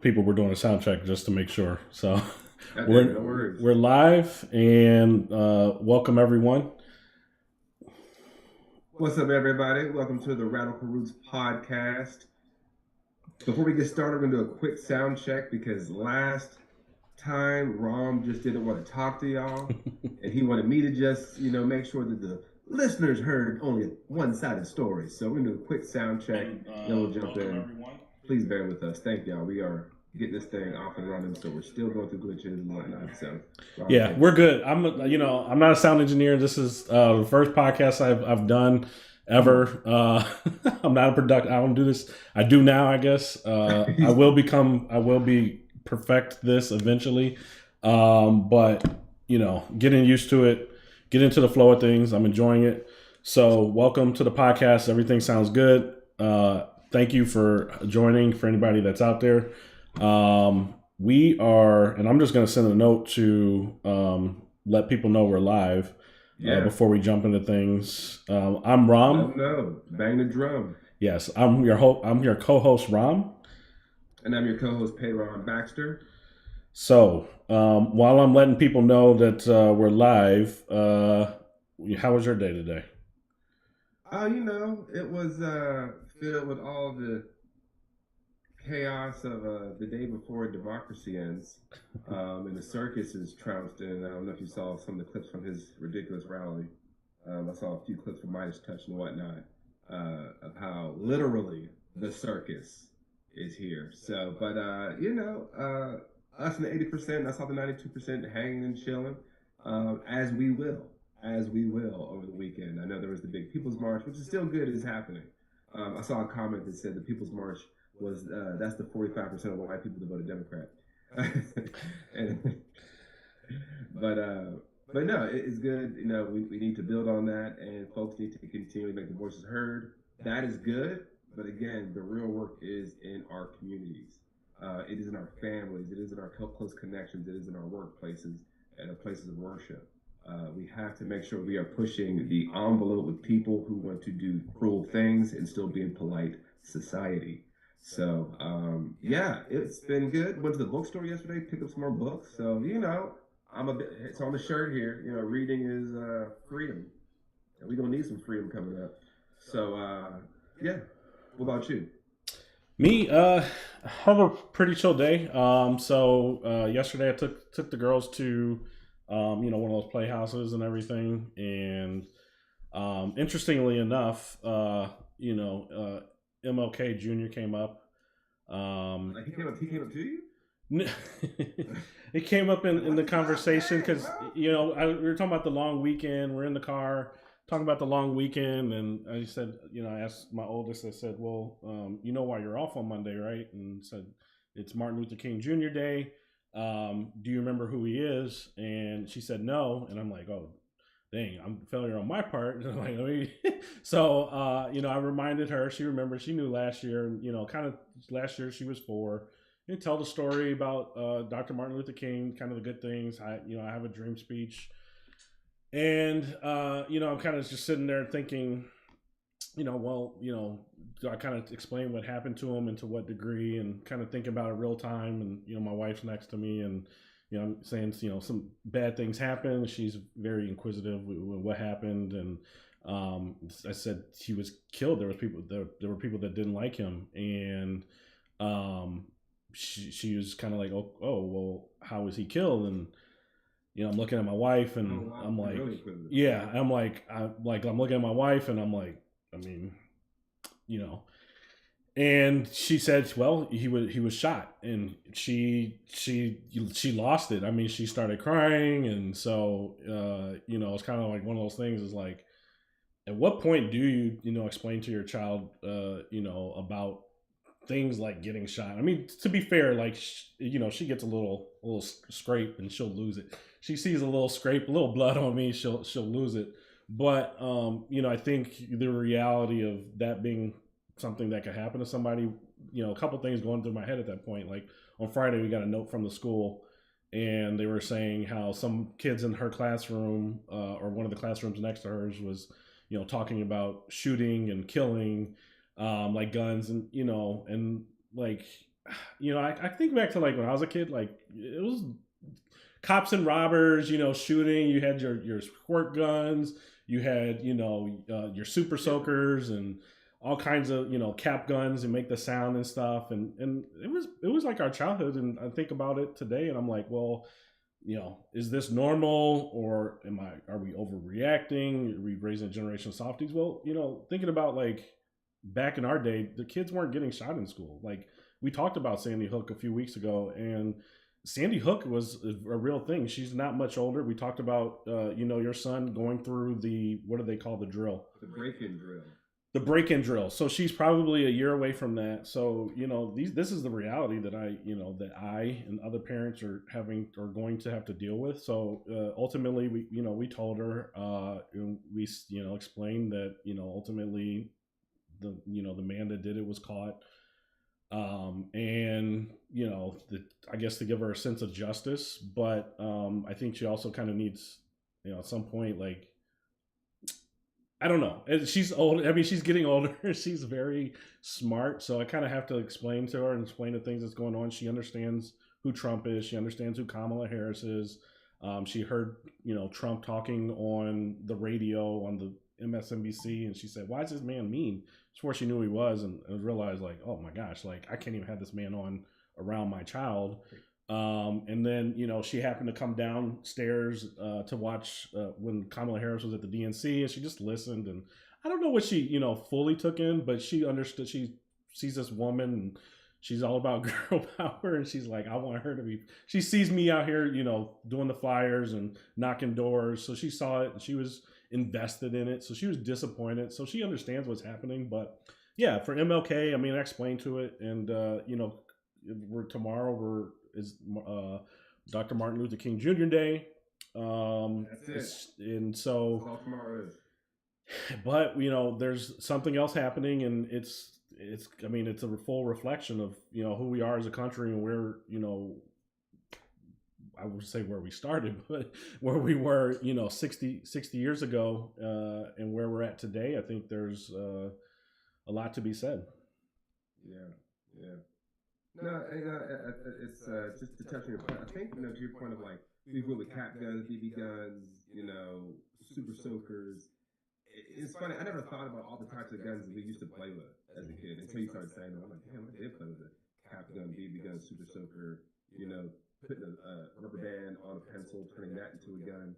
people were doing a sound check just to make sure. So Okay, no worries. we're live and welcome everyone. What's up, everybody? Welcome to the Radical Roots podcast. Before we get started, we're going to do a quick sound check because last time Rom just didn't want to talk to y'all, and he wanted me to just, make sure that the listeners heard only a one-sided story. So we're going to do a quick sound check, then we'll jump in. Everyone. Please bear with us. Thank y'all. We are getting this thing off and running, so we're still going through glitches and whatnot. So yeah, we're good. I'm not a sound engineer. This is the first podcast I've done ever. I'm not a product. I don't do this. I do now, I guess. I will be perfect this eventually. But getting used to it, get into the flow of things. I'm enjoying it. So welcome to the podcast. Everything sounds good. Thank you for joining. For anybody that's out there. We are, and I'm just going to send a note to let people know we're live before we jump into things. I'm Rom. No, bang the drum. Yes, I'm your co-host Rom, and I'm your co-host Payron Baxter. So while I'm letting people know that we're live, how was your day today? It was filled with all the chaos of the day before democracy ends, and the circus is trounced in. I don't know if you saw some of the clips from his ridiculous rally. I saw a few clips from Midas Touch and whatnot of how literally the circus is here. So, but us in the 80%, I saw the 92% hanging and chilling, as we will over the weekend. I know there was the big People's March, which is still good, is happening. I saw a comment that said the People's March was that's the 45% of the white people that voted Democrat. But no, it's good. We need to build on that, and folks need to continue to make the voices heard. That is good, but again, the real work is in our communities. It is in our families. It is in our close connections. It is in our workplaces and our places of worship. We have to make sure we are pushing the envelope with people who want to do cruel things and still be in polite society. So, it's been good. Went to the bookstore yesterday, picked up some more books. So, it's on the shirt here. Reading is freedom. And we're going to need some freedom coming up. So, what about you? Me, have a pretty chill day. Yesterday I took the girls to, one of those playhouses and everything. And interestingly enough, MLK Jr. came up. He came up to you? It came up in the conversation because we were talking about the long weekend. We're in the car talking about the long weekend, and I said, I asked my oldest. I said, "Well, you know why you're off on Monday, right?" And said, "It's Martin Luther King Jr. Day. Do you remember who he is?" And she said, "No." And I'm like, "Oh, dang, I'm failure on my part." So, I reminded her. She remembered. She knew last year, and kind of last year she was 4. And tell the story about Dr. Martin Luther King, kind of the good things. I have a dream speech, and I'm kind of just sitting there thinking, do I kind of explain what happened to him and to what degree, and kind of think about it real time. And my wife's next to me, and I'm saying, some bad things happen. She's very inquisitive with what happened, and I said he was killed. There were people that didn't like him, and she was kind of like, oh, well, how was he killed? And I'm looking at my wife, and I'm like, yeah, I'm looking at my wife, and I'm like, I mean, and she said, well, he was shot, and she lost it. I mean, she started crying, and so it's kind of like one of those things is like, at what point do you explain to your child about things like getting shot? I mean, to be fair, like she gets a little scrape and she'll lose it. She sees a little scrape, a little blood on me, she'll lose it. But I think the reality of that being something that could happen to somebody, a couple things going through my head at that point. Like on Friday, we got a note from the school, and they were saying how some kids in her classroom, or one of the classrooms next to hers, was talking about shooting and killing, like guns, and and like you know, I think back to like when I was a kid, like it was cops and robbers, you know, shooting. You had your squirt guns. You had, you know, your super soakers and all kinds of, you know, cap guns and make the sound and stuff. And it was like our childhood. And I think about it today, and I'm like, well, you know, is this normal, or are we overreacting? Are we raising a generation of softies? Well, you know, thinking about like back in our day, the kids weren't getting shot in school. Like we talked about Sandy Hook a few weeks ago, and Sandy Hook was a real thing. She's not much older. We talked about, you know, your son going through what do they call the drill? The break-in drill. The break-in drill. So she's probably a year away from that. So, you know, this is the reality that I and other parents are going to have to deal with. So ultimately, we told her, we, you know, explained that, you know, ultimately the man that did it was caught. And you know, I guess to give her a sense of justice, but I think she also kind of needs, you know, at some point, like, I don't know. She's old. I mean, she's getting older. She's very smart. So I kind of have to explain to her and explain the things that's going on. She understands who Trump is. She understands who Kamala Harris is. She heard, you know, Trump talking on the radio on the MSNBC, and she said, "Why is this man mean?" Before she knew who he was, and realized, like, oh my gosh, like I can't even have this man on around my child. And then, you know, she happened to come downstairs to watch when Kamala Harris was at the DNC, and she just listened. And I don't know what she, you know, fully took in, but she understood. She sees this woman, and she's all about girl power, and she's like, I want her to be. She sees me out here, you know, doing the flyers and knocking doors. So she saw it, and she was invested in it. So she was disappointed. So she understands what's happening. But yeah, for MLK, I mean, I explained to it, and you know, is Dr. Martin Luther King Jr. Day. That's it. And so, That's all tomorrow is. But you know, there's something else happening, and I mean, it's a full reflection of, you know, who we are as a country and where, you know, I would say where we started, but where we were, you know, 60 years ago, and where we're at today. I think there's a lot to be said. Yeah, yeah. No, it's just to touch on your point. I think, you know, to your point of like we've with cap guns, BB guns, you know, super soakers. It's funny. I never thought about all the types of guns that we used to play with as a kid until you started saying them. I'm like, damn, I did play with a cap gun, BB gun, super soaker. You know, putting a rubber band on a pencil, turning that into a gun.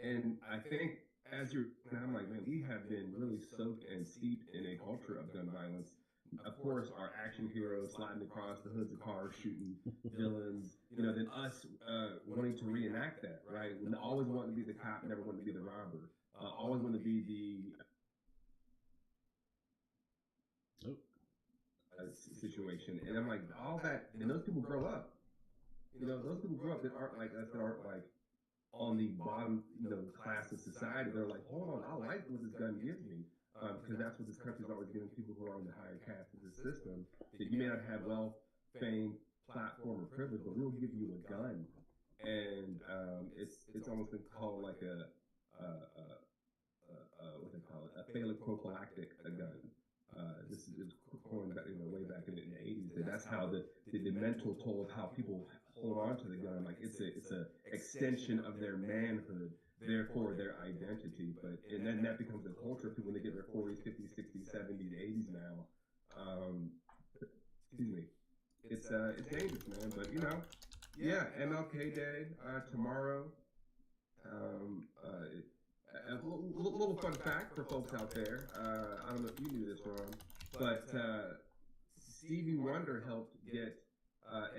And I think and I'm like, man, we have been really soaked and steeped in a culture of gun violence. Of course, our action heroes sliding across the hoods of cars, shooting villains. You know, then us wanting to reenact that, right? Always wanting to be the cop, never wanting to be the robber. Always want to be the situation. And I'm like, all that, and those people grow up. You know, those people grow up that aren't like us, that aren't like on the bottom, you know, class of society. They're like, hold on, I like what this gun gives me. Because that's what this country's always giving people who are on the higher caste of the system. That you may not have wealth, fame, platform, or privilege, but we'll give you a gun. And it's almost been called like what they call it, a phallic prophylactic gun. This is going back, you know, way back in the 80s. That's how the mental toll of how people hold on to the gun. Like it's a extension of their manhood, therefore their identity. And then that becomes a culture when they get their 40s, 50s, 60s, 70s, 80s now. Excuse me. It's dangerous, man. But you know, yeah, MLK Day tomorrow. A little fun fact for folks out there. I don't know if you knew this, Ron, but Stevie Wonder helped get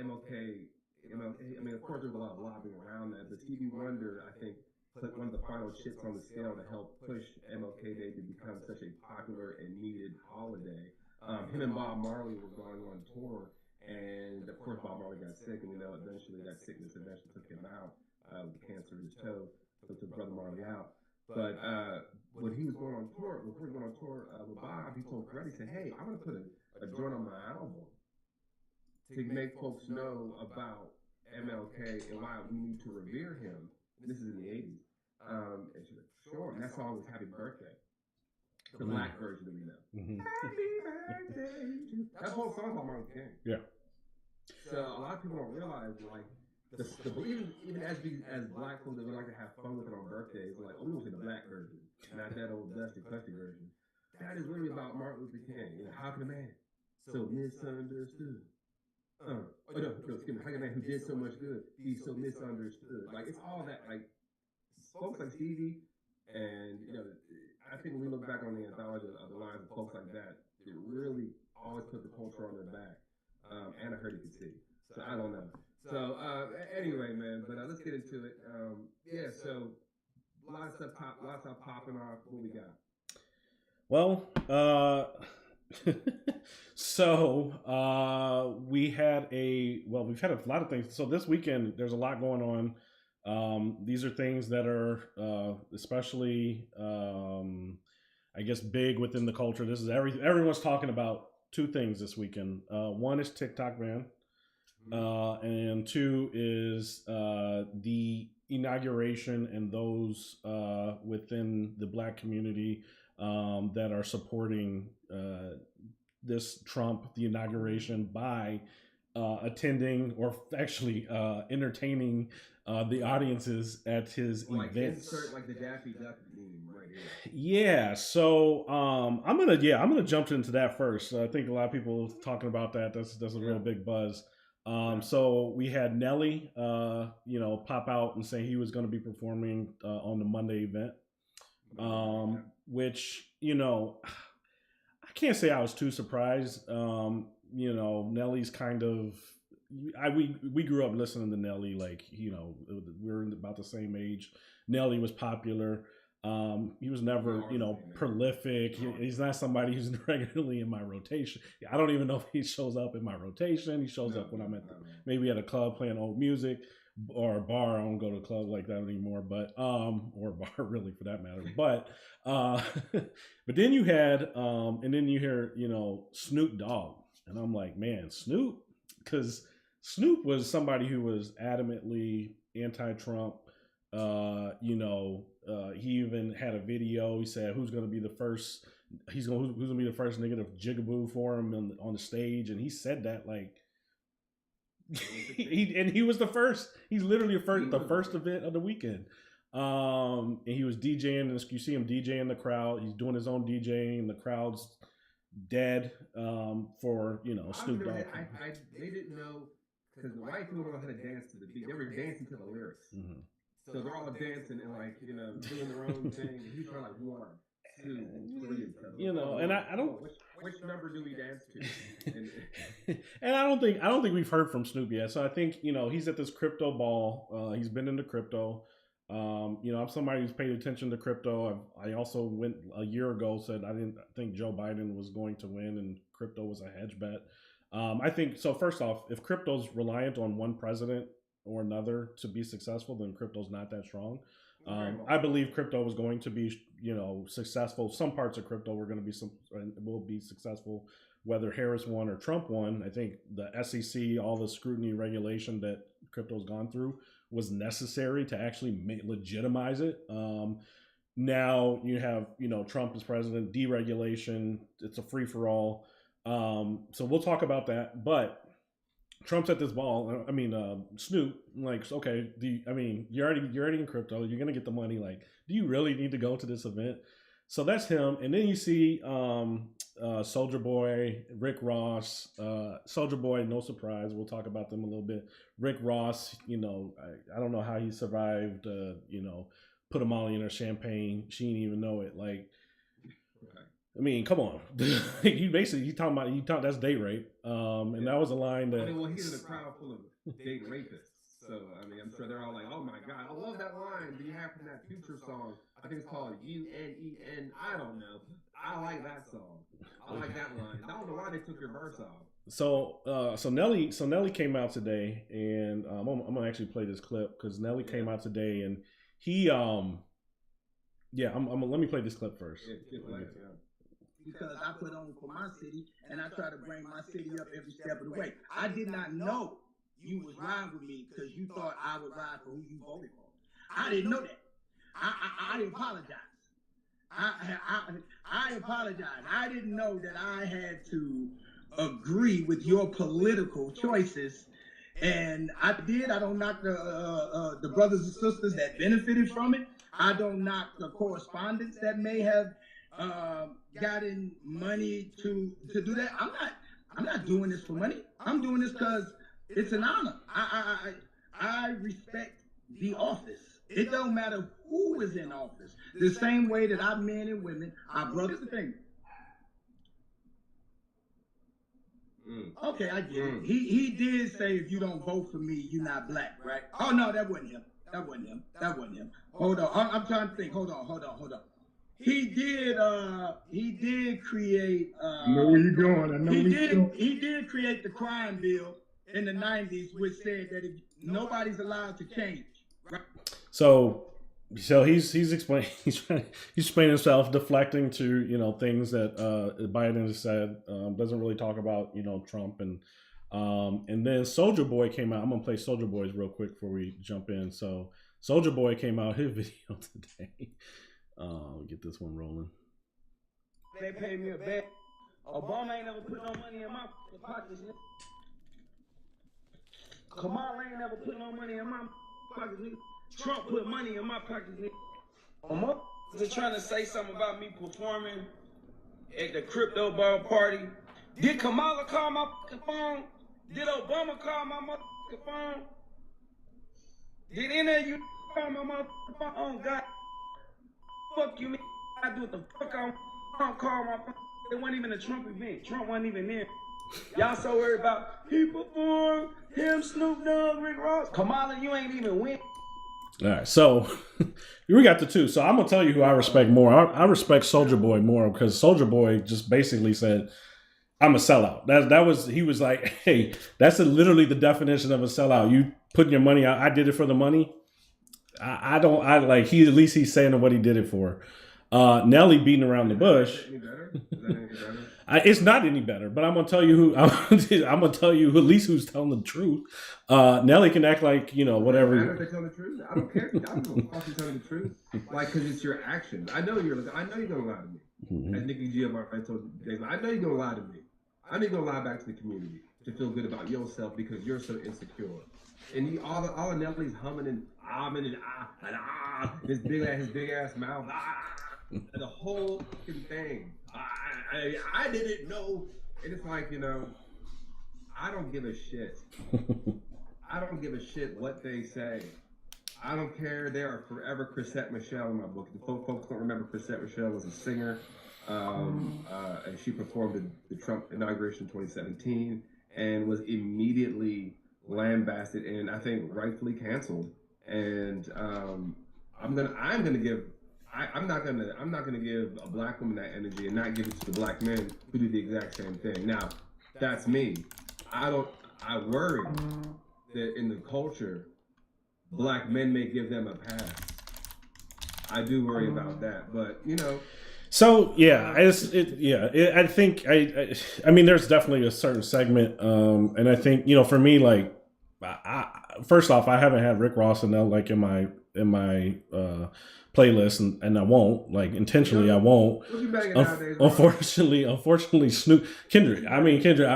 MLK. I mean, of course, there's a lot of lobbying around that, but Stevie Wonder, I think, put one of the final chips on the scale to help push MLK Day to become such a popular and needed holiday. Him and Bob Marley were going on tour, and of course, Bob Marley got sick, and we know eventually that sickness eventually took him out with cancer in his toe, took Brother Marley out. But when he was going on tour, before he went on tour with Bob, he told Freddie, he said, hey, I'm going to put a joint on my album to make folks know about MLK and why we need to revere him. This is in the 80s. And she's like, sure. And that song was Happy Birthday. The black version that we know. Mm-hmm. Happy birthday. That whole song about Martin King. Yeah. So a lot of people don't realize, like, even as black folks that we like to have fun with it on birthdays, like, oh, we want to see the black version, not that old dusty crusty version. That is literally about Martin Luther King. You know, how can a man so misunderstood? Oh no, excuse me. How can a man who did so much good be so misunderstood? Like, it's all that, like, folks like Stevie, and I think when we look back on the anthology of the lines of folks like that, it really always put the culture on their back. And I heard you could see. So I don't know. So anyway, man, but let's get into it. Yeah, so a lot of stuff popping off. What we got? Well, we've had a lot of things. So this weekend, there's a lot going on. These are things that are especially, I guess, big within the culture. This is everyone's talking about two things this weekend. One is TikTok ban, and two is the inauguration and those within the Black community that are supporting this Trump, the inauguration, by attending or actually entertaining the audiences at his events. Insert like the Daffy Duck meme right here. Yeah, so I'm gonna jump into that first. I think a lot of people talking about that. That's a real big buzz. So we had Nelly, pop out and say he was going to be performing on the Monday event, which I can't say I was too surprised. Nelly's kind of we grew up listening to Nelly, like we're about the same age. Nelly was popular. He was never, prolific. He's not somebody who's regularly in my rotation. I don't even know if he shows up in my rotation. He shows up when I'm maybe at a club playing old music or a bar. I don't go to a club like that anymore, but or a bar really for that matter. But but then you had and then you hear Snoop Dogg, and I'm like, man, Snoop, because Snoop was somebody who was adamantly anti-Trump. He even had a video. He said, "Who's going to be the first? Who's going to be the first nigga to jigaboo for him on the stage?" And he said that like, he was the first. He's literally the first event of the weekend. And he was DJing, and you see him DJing the crowd. He's doing his own DJing. The crowd's dead for Snoop Dogg. They didn't know because the white people don't know how to dance to the beat. They were dancing to the lyrics. Mm-hmm. So they're all dancing and doing their own thing. And he's trying 1, 2, 3. And I don't. Which number do we dance to? And I don't think we've heard from Snoop yet. So I think he's at this crypto ball. He's been into crypto. I'm somebody who's paid attention to crypto. I also went a year ago, said I didn't think Joe Biden was going to win and crypto was a hedge bet. I think so. First off, if crypto's reliant on one president or another to be successful, then crypto's not that strong. I believe crypto was going to be, successful. Some parts of crypto were going to will be successful, whether Harris won or Trump won. I think the SEC, all the scrutiny regulation that crypto's gone through was necessary to actually legitimize it. Now you have, Trump as president, deregulation. It's a free for all. So we'll talk about that, but Trump's at this ball. I mean, Snoop, like, okay, you're already in crypto. You're gonna get the money. Like, do you really need to go to this event? So that's him. And then you see Soulja Boy, Rick Ross. Soulja Boy, no surprise. We'll talk about them a little bit. Rick Ross, I don't know how he survived. Put a Molly in her champagne. She didn't even know it. Like, I mean, come on. you talking that's date rape. And that was a line that. He's in a crowd full of date rapists. So, I'm sure they're all like, oh my God, I love that line. Do you have from that Future song? I think it's called UNEN. I don't know. I like that song. I like that line. I don't know why they took your verse off. So Nelly came out today, and I'm gonna actually play this clip because Nelly came out today, and he let me play this clip first. Because I put on for my city, and I try to bring my city up every step of the way. I did not know you was riding with me because you thought I would ride for who you voted for. I didn't know that. I apologize. I apologize. I didn't know that I had to agree with your political choices. And I don't knock the brothers and sisters that benefited from it. I don't knock the correspondents that may have gotten money to do that. I'm not doing this for money. I'm doing this because it's an honor. I respect the office. It don't matter who is in office. The same way that our men and women, our brothers and things. Okay, I get it. He did say if you don't vote for me, you're not black, right? Oh no, that wasn't him. That wasn't him. Hold on, I'm trying to think. Hold on. He did create. I know where you're going. I know where you're going. He did create the crime bill in the '90s, which said that if nobody's allowed to change, right? So he's explaining he's explaining himself, deflecting to things that Biden has said. Doesn't really talk about Trump and then Soulja Boy came out. I'm gonna play Soulja Boy's real quick before we jump in. So Soulja Boy came out his video today. Get this one rolling. They paid me a bet. Obama ain't never put no money in my pockets. Kamala ain't never put no money in my pockets. Trump put money in my pockets. They're trying to say something about me performing at the crypto ball party. Did Kamala call my phone? Did Obama call my phone? Did any of you call my phone? Oh God, fuck you, man. I do what the fuck I don't call my phone. It wasn't even a Trump event. Trump wasn't even there. Y'all so worried about he performed, him, Snoop Dogg, Rick Ross. Kamala, you ain't even win. All right, so we got the two. So I'm gonna tell you who I respect more. I respect Soulja Boy more because Soulja Boy just basically said, "I'm a sellout." He was like, "Hey, that's literally the definition of a sellout. You putting your money out. I did it for the money. I don't. I like he at least he's saying what he did it for." Nelly beating around the bush. Is that any better? It's not any better, but I'm gonna tell you who. I'm gonna tell you at least who's telling the truth. Nelly can act like whatever. I don't they tell the truth. I don't care. I don't know if you're telling the truth. Like, because it's your actions. I know you're gonna lie to me. Mm-hmm. As Nikki G of our friend told Jason, I know you're gonna lie to me. I know you're gonna lie back to the community to feel good about yourself because you're so insecure. And all the Nelly's humming and ahming and his big ass mouth, the whole fucking thing. I didn't know. And it's like, I don't give a shit. I don't give a shit what they say. I don't care. They are forever Chrisette Michele in my book. The folks don't remember Chrisette Michele was a singer. And she performed at the Trump inauguration in 2017 and was immediately lambasted and I think rightfully canceled. And I'm not gonna give a black woman that energy and not give it to the black men who do the exact same thing. Now, that's me. I worry that in the culture, black men may give them a pass. I do worry about that, but So yeah, I think I mean, there's definitely a certain segment, and I think for me, like, first off, I haven't had Rick Ross and like in my playlist, and I won't, like, intentionally. I won't. Unfortunately, Kendrick.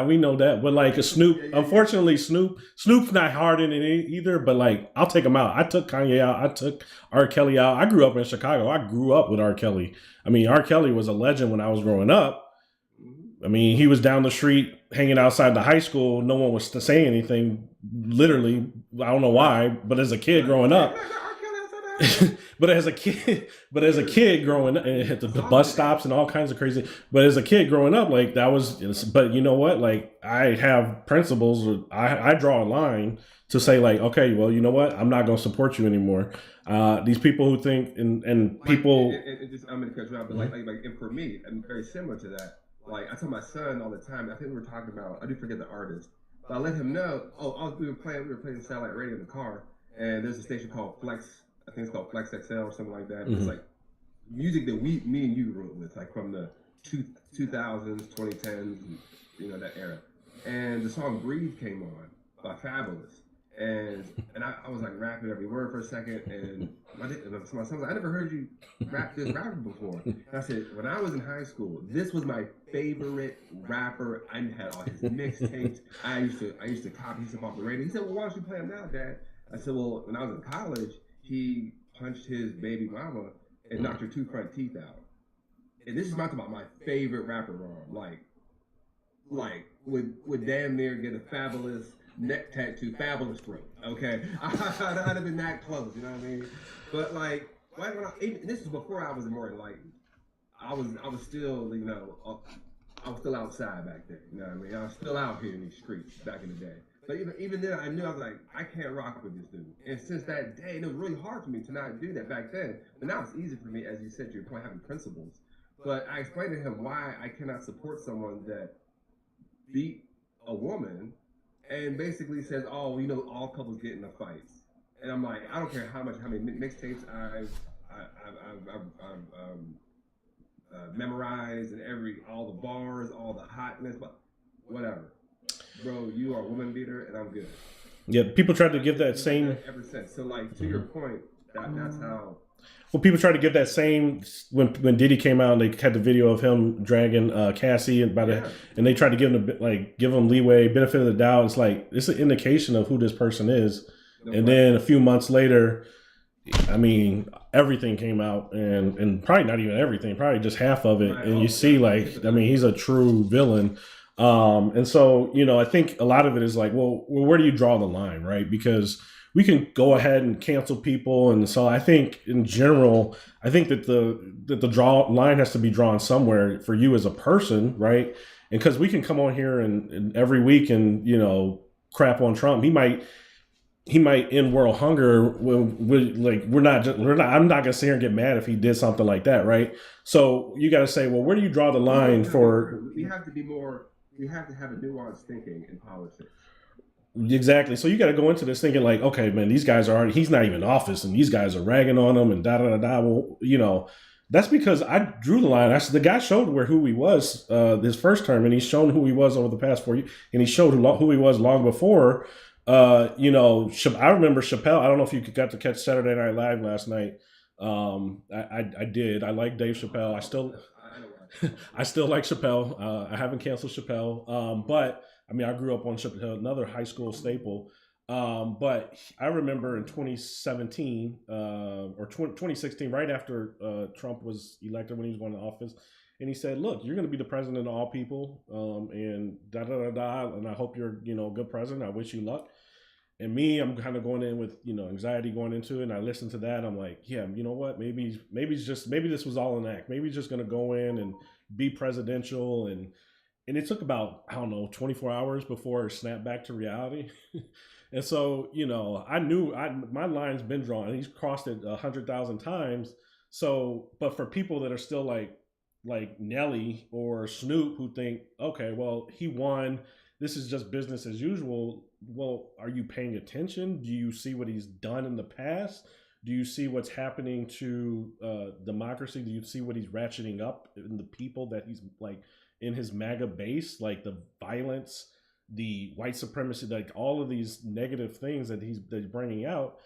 We know that, but like Snoop. Unfortunately, Snoop's not hard in it either. But like, I'll take him out. I took Kanye out. I took R. Kelly out. I grew up in Chicago. I grew up with R. Kelly. I mean, R. Kelly was a legend when I was growing up. I mean, he was down the street hanging outside the high school. No one was saying anything. Literally, I don't know why. But as a kid growing up. But as a kid growing up at the bus stops and all kinds of crazy, but as a kid growing up, like that was, but you know what? Like, I have principles. I draw a line to say, like, okay, well, you know what? I'm not going to support you anymore. These people who think and people. I'm going to cut you out, but like, and for me, I'm very similar to that. Like, I tell my son all the time. I think we were talking about. I do forget the artist, but I let him know. We were playing satellite radio in the car, and there's a station called Flex. I think it's called Flex XL or something like that. Mm-hmm. It's like music that me and you grew up with, like from the 2000s, 2010s, that era. And the song "Breathe" came on by Fabulous, And I was like rapping every word for a second, and my son was like, I never heard you rap this rapper before. And I said, when I was in high school, this was my favorite rapper. I had all his mixtapes. I used to copy his stuff off the radio. He said, well, why don't you play him now, Dad? I said, well, when I was in college, he punched his baby mama and knocked her 2 front teeth out. And this is about my favorite rapper, like would damn near get a fabulous neck tattoo, fabulous throat. Okay, I'd have been that close, you know what I mean? But like, this is before I was more enlightened. I was still, I was still outside back then. You know what I mean? I was still out here in these streets back in the day. But even then, I knew I was like, I can't rock with this dude. And since that day, it was really hard for me to not do that back then. But now it's easy for me, as you said to your point, having principles. But I explained to him why I cannot support someone that beat a woman and basically says, "Oh, all couples get into fights." And I'm like, I don't care how many mixtapes I've memorized and all the bars, all the hotness, but whatever, bro. You are a woman beater, and I'm good. Yeah, people tried to give that same. Ever since, so like to your point, that's how. Well, people tried to give that same when Diddy came out and they had the video of him dragging Cassie and they tried to give him leeway, benefit of the doubt. It's like it's an indication of who this person is. And then a few months later, I mean, everything came out and probably not even everything, probably just half of it. And you see, he's a true villain. And so, I think a lot of it is like, well, where do you draw the line, right? Because we can go ahead and cancel people. And so I think in general, I think that the line has to be drawn somewhere for you as a person, right? And because we can come on here and every week and, crap on Trump, he might end world hunger. I'm not gonna sit here and get mad if he did something like that, right? So you got to say, well, where do you draw the line for? We have to be more. We have to have a nuanced thinking in politics. Exactly. So you got to go into this thinking like, okay, man, he's not even in office and these guys are ragging on him and da-da-da-da. Well, that's because I drew the line. The guy showed who he was his first term, and he's shown who he was over the past 4 years, and he showed who he was long before. I remember Chappelle. I don't know if you got to catch Saturday Night Live last night. I did. I like Dave Chappelle. I still like Chappelle. I haven't canceled Chappelle. But I mean, I grew up on Chappelle, another high school staple. But I remember in 2017 or 2016, right after Trump was elected, when he was going to office, and he said, "Look, you're going to be the president of all people, and da da da da. And I hope you're, a good president. I wish you luck." And me, I'm kind of going in with, anxiety going into it. And I listened to that. I'm like, yeah, you know what? Maybe this was all an act. Maybe he's just going to go in and be presidential. And it took about, I don't know, 24 hours before it snapped back to reality. And so, I knew my line's been drawn. He's crossed it 100,000 times. So, but for people that are still like Nelly or Snoop who think, okay, well, he won. This is just business as usual. Well, are you paying attention? Do you see what he's done in the past? Do you see what's happening to democracy? Do you see what he's ratcheting up in the people that he's like in his MAGA base, like the violence, the white supremacy, like all of these negative things that he's bringing out?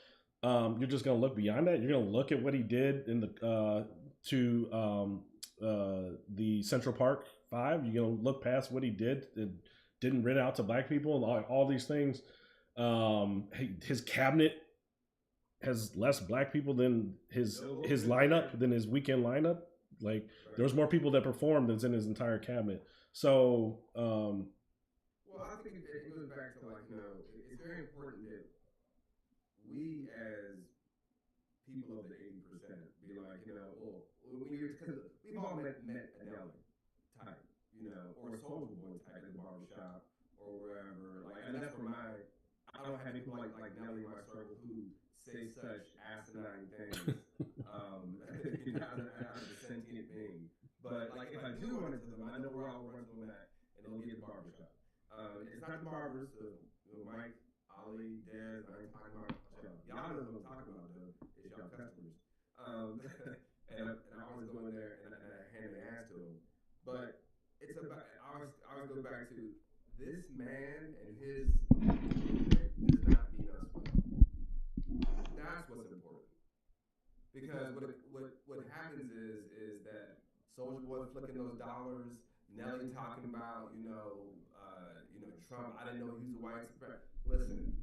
You're just going to look beyond that. You're going to look at what he did in the Central Park 5. You're going to look past what he did and didn't rent out to black people and all these things. His cabinet has less black people than his lineup, than his weekend lineup. Like there was more people that performed than's in his entire cabinet. So, well, I think it goes back to it's very important that we as people of the 80% be like, because we've all met a Nelly type, or a Soulja Boy type at the barbershop or wherever. And that's where I don't have people like Nelly in my circle who say such asinine things. Out of a sentient being. But if I do run into them, I know we're all running from that, and it'll be at the barbershop. It's not the barbers, Mike, Ali, Dez. I ain't talking about y'all know what I'm talking about, though. It's y'all customers. And I always go in there and I hand the ass to them. But it's about. I always go back to this man and his movement does not mean us Because what happens is that Soulja Boy flicking those dollars, Nelly talking about Trump. I didn't know he was a white supremacist. Listen,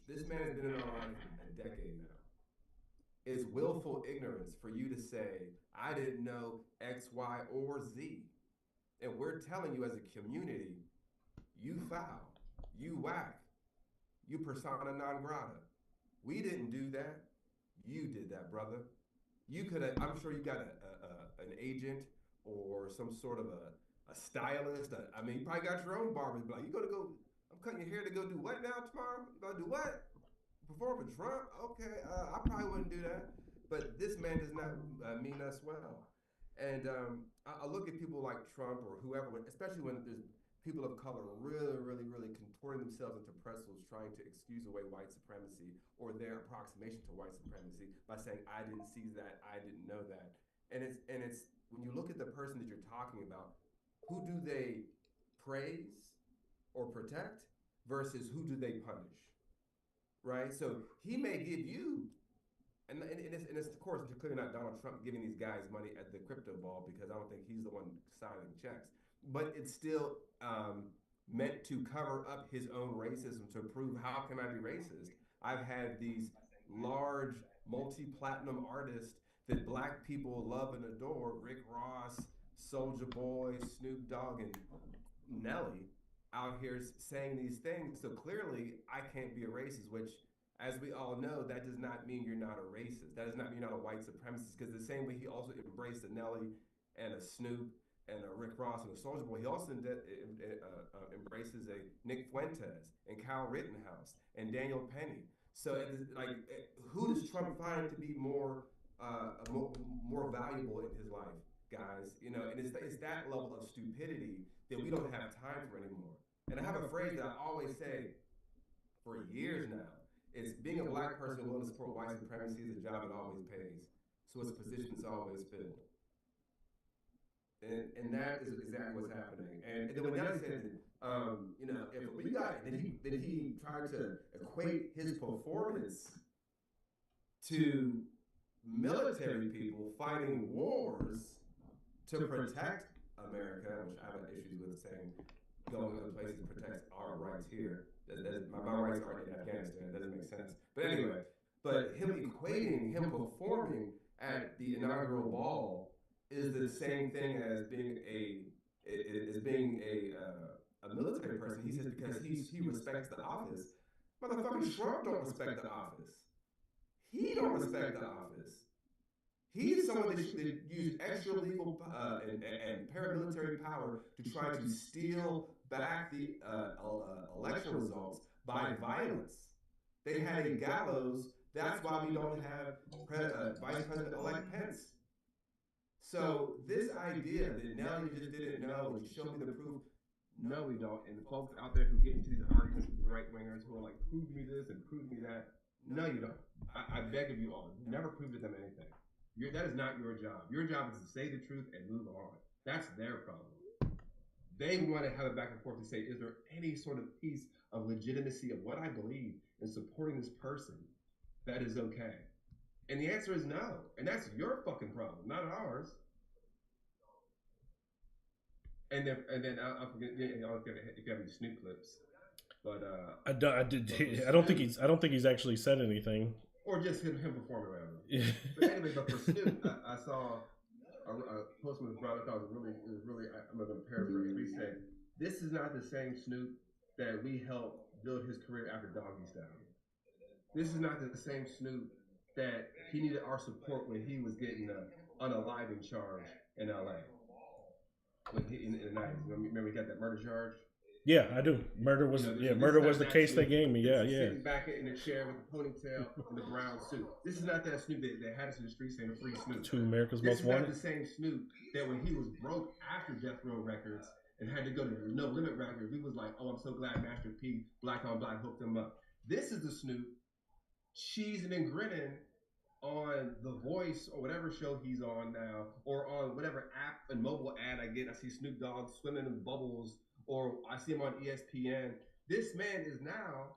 this man has been in our life a decade now. It's willful ignorance for you to say I didn't know X, Y, or Z, and we're telling you as a community, you foul, you whack, you persona non grata. We didn't do that. You did that, brother. You could have, I'm sure you got an agent or some sort of a stylist. I mean, you probably got your own barber. Like, you gonna go, I'm cutting your hair to go do what now tomorrow? You gonna do what? Perform for Trump? Okay, I probably wouldn't do that. But this man does not mean us well. And I look at people like Trump or whoever, especially when there's people of color really, really, really contorting themselves into pretzels trying to excuse away white supremacy or their approximation to white supremacy by saying, I didn't see that, I didn't know that. And it's when you look at the person that you're talking about, who do they praise or protect versus who do they punish? Right? So he may give you, and it's of course clearly not Donald Trump giving these guys money at the crypto ball because I don't think he's the one signing checks. But it's still meant to cover up his own racism to prove how can I be racist? I've had these large multi-platinum artists that black people love and adore, Rick Ross, Soulja Boy, Snoop Dogg, and Nelly out here saying these things. So clearly I can't be a racist, which as we all know, that does not mean you're not a racist. That does not mean you're not a white supremacist because the same way he also embraced a Nelly and a Snoop and a Rick Ross and a Soulja Boy, he also embraces a Nick Fuentes and Kyle Rittenhouse and Daniel Penny. So, who does Trump find to be more valuable in his life, guys? And it's that level of stupidity that we don't have time for anymore. And I have a phrase that I always say for years now. It's being a black person willing to support white supremacy is a job that always pays. So it's a position that's always filled. And that is exactly what's happening. And then when Nelly said that, if we got, then he tried to equate his performance to military people fighting wars to protect America, which I have issues with saying going other places to protect our rights here. My rights aren't in Afghanistan. That doesn't make sense. But anyway, but him equating him performing at the inaugural ball is the same thing as being a military person. He says because he respects the office. Motherfucking Trump don't respect the office. He don't respect the office. He's someone that use extra legal and paramilitary power to try to steal back the election results by violence. They had a gallows. That's why we don't have Vice President-elect Pence. So this idea that Nelly just didn't know and show me the proof, no, we don't. And the folks out there who get into these arguments with the right-wingers who are like, prove me this and prove me that, no, you don't. I beg of you all, never prove to them anything. That is not your job. Your job is to say the truth and move on. That's their problem. They want to have a back and forth to say, is there any sort of piece of legitimacy of what I believe in supporting this person that is okay? And the answer is no. And that's your fucking problem, not ours. And then I'll forget if you have any Snoop clips. But I don't think he's actually said anything. Or just him performing around. Yeah. But anyway, but for Snoop, I saw a post was brought up. It was really. I'm not going to paraphrase. He said, "This is not the same Snoop that we helped build his career after Doggy Style. This is not the same Snoop that he needed our support when he was getting unaliving charge in L.A. When in the 90s. Remember he got that murder charge." Yeah, I do. Murder was the case they gave me. Yeah. Sitting back in the chair with the ponytail and the brown suit. This is not that Snoop that had us in the streets saying free Snoop. To America's Most Wanted. This is not the same Snoop that when he was broke after Death Row Records and had to go to No Limit Records, we was like, oh, I'm so glad Master P, Black on Black, hooked him up. This is the Snoop cheesing and grinning on The Voice or whatever show he's on now, or on whatever app and mobile ad I get. I see Snoop Dogg swimming in bubbles, or I see him on ESPN. This man is now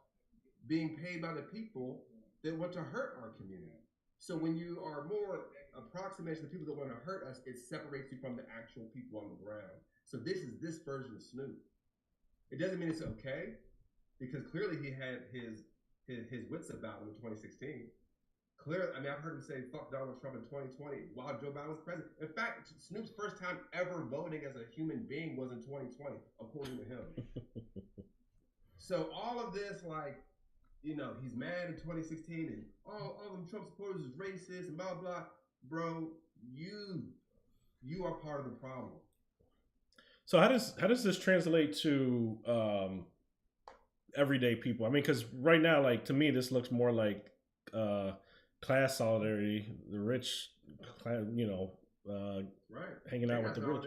being paid by the people that want to hurt our community. So when you are more approximation to people that want to hurt us, it separates you from the actual people on the ground. So this is this version of Snoop. It doesn't mean it's okay, because clearly he had his wits about him in 2016. Clearly, I mean, I've heard him say "fuck Donald Trump" in 2020 while Joe Biden was president. In fact, Snoop's first time ever voting as a human being was in 2020, according to him. So all of this, like, you know, he's mad in 2016 and all them Trump supporters is racist and blah blah. Bro, you are part of the problem. So how does this translate to everyday people? I mean, because right now, like, to me, this looks more like class solidarity, the rich, you know, right, hanging out with the rich.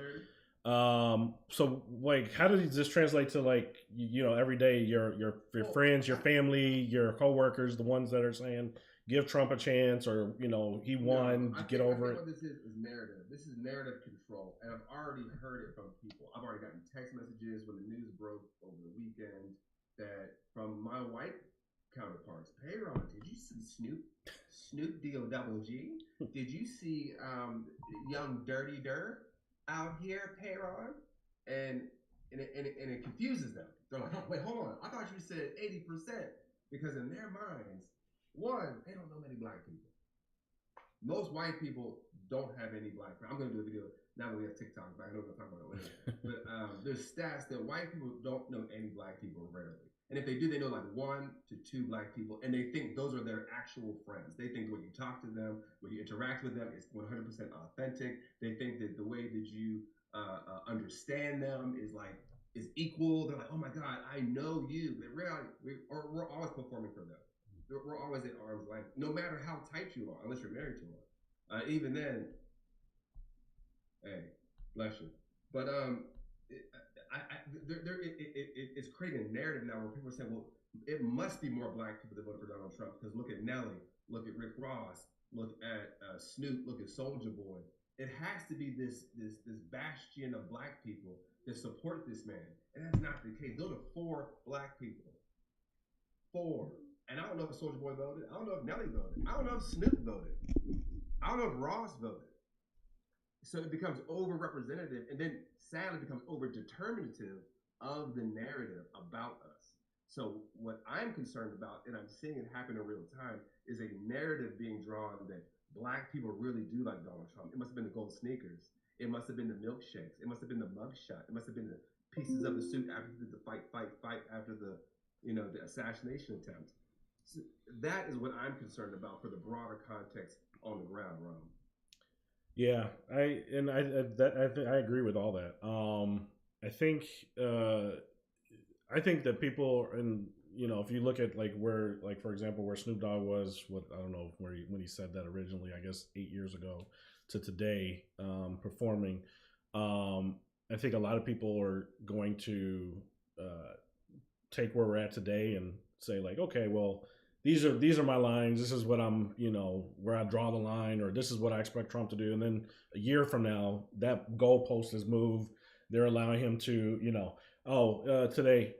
So like, how does this translate to, like, you know, every day your friends, your family, your coworkers, the ones that are saying give Trump a chance, or, you know, he won, get over it? What this is narrative. This is narrative control, and I've already heard it from people. I've already gotten text messages when the news broke over the weekend that from my white counterparts. Hey Ron, did you see Snoop D-O-double-G? Did you see young Dirty Dir out here, Payron? And it confuses them. They're like, oh, wait, hold on. I thought you said 80%. Because in their minds, one, they don't know many black people. Most white people don't have any black friends. I'm going to do a video now that we have TikTok, but I know we're going to talk about it later. But there's stats that white people don't know any black people rarely. And if they do, they know like 1 to 2 black people, and they think those are their actual friends. They think when you talk to them, when you interact with them, it's 100% authentic. They think that the way that you understand them is equal. They're like, oh my God, I know you. But really, we're always performing for them. We're always at arm's length, no matter how tight you are, unless you're married to one. Even then, hey, bless you. But it's creating a narrative now where people are saying, well, it must be more black people that voted for Donald Trump, because look at Nelly, look at Rick Ross, look at Snoop, look at Soulja Boy. It has to be this bastion of black people that support this man, and that's not the case. Those are 4 black people, 4. And I don't know if Soulja Boy voted. I don't know if Nelly voted. I don't know if Snoop voted. I don't know if Ross voted. So it becomes overrepresentative, and then sadly becomes over-determinative of the narrative about us. So what I'm concerned about, and I'm seeing it happen in real time, is a narrative being drawn that black people really do like Donald Trump. It must have been the gold sneakers. It must have been the milkshakes. It must have been the mugshot. It must have been the pieces of the suit after he did the fight after the assassination attempt. So that is what I'm concerned about for the broader context on the ground, Ron. Yeah, I agree with all that. I think that people, and if you look at like where, like for example, where Snoop Dogg was, I don't know when he said that originally, I guess 8 years ago to today, performing. I think a lot of people are going to take where we're at today and say like, okay, well, these are my lines. This is what I'm, where I draw the line, or this is what I expect Trump to do. And then a year from now, that goalpost has moved. They're allowing him to, today,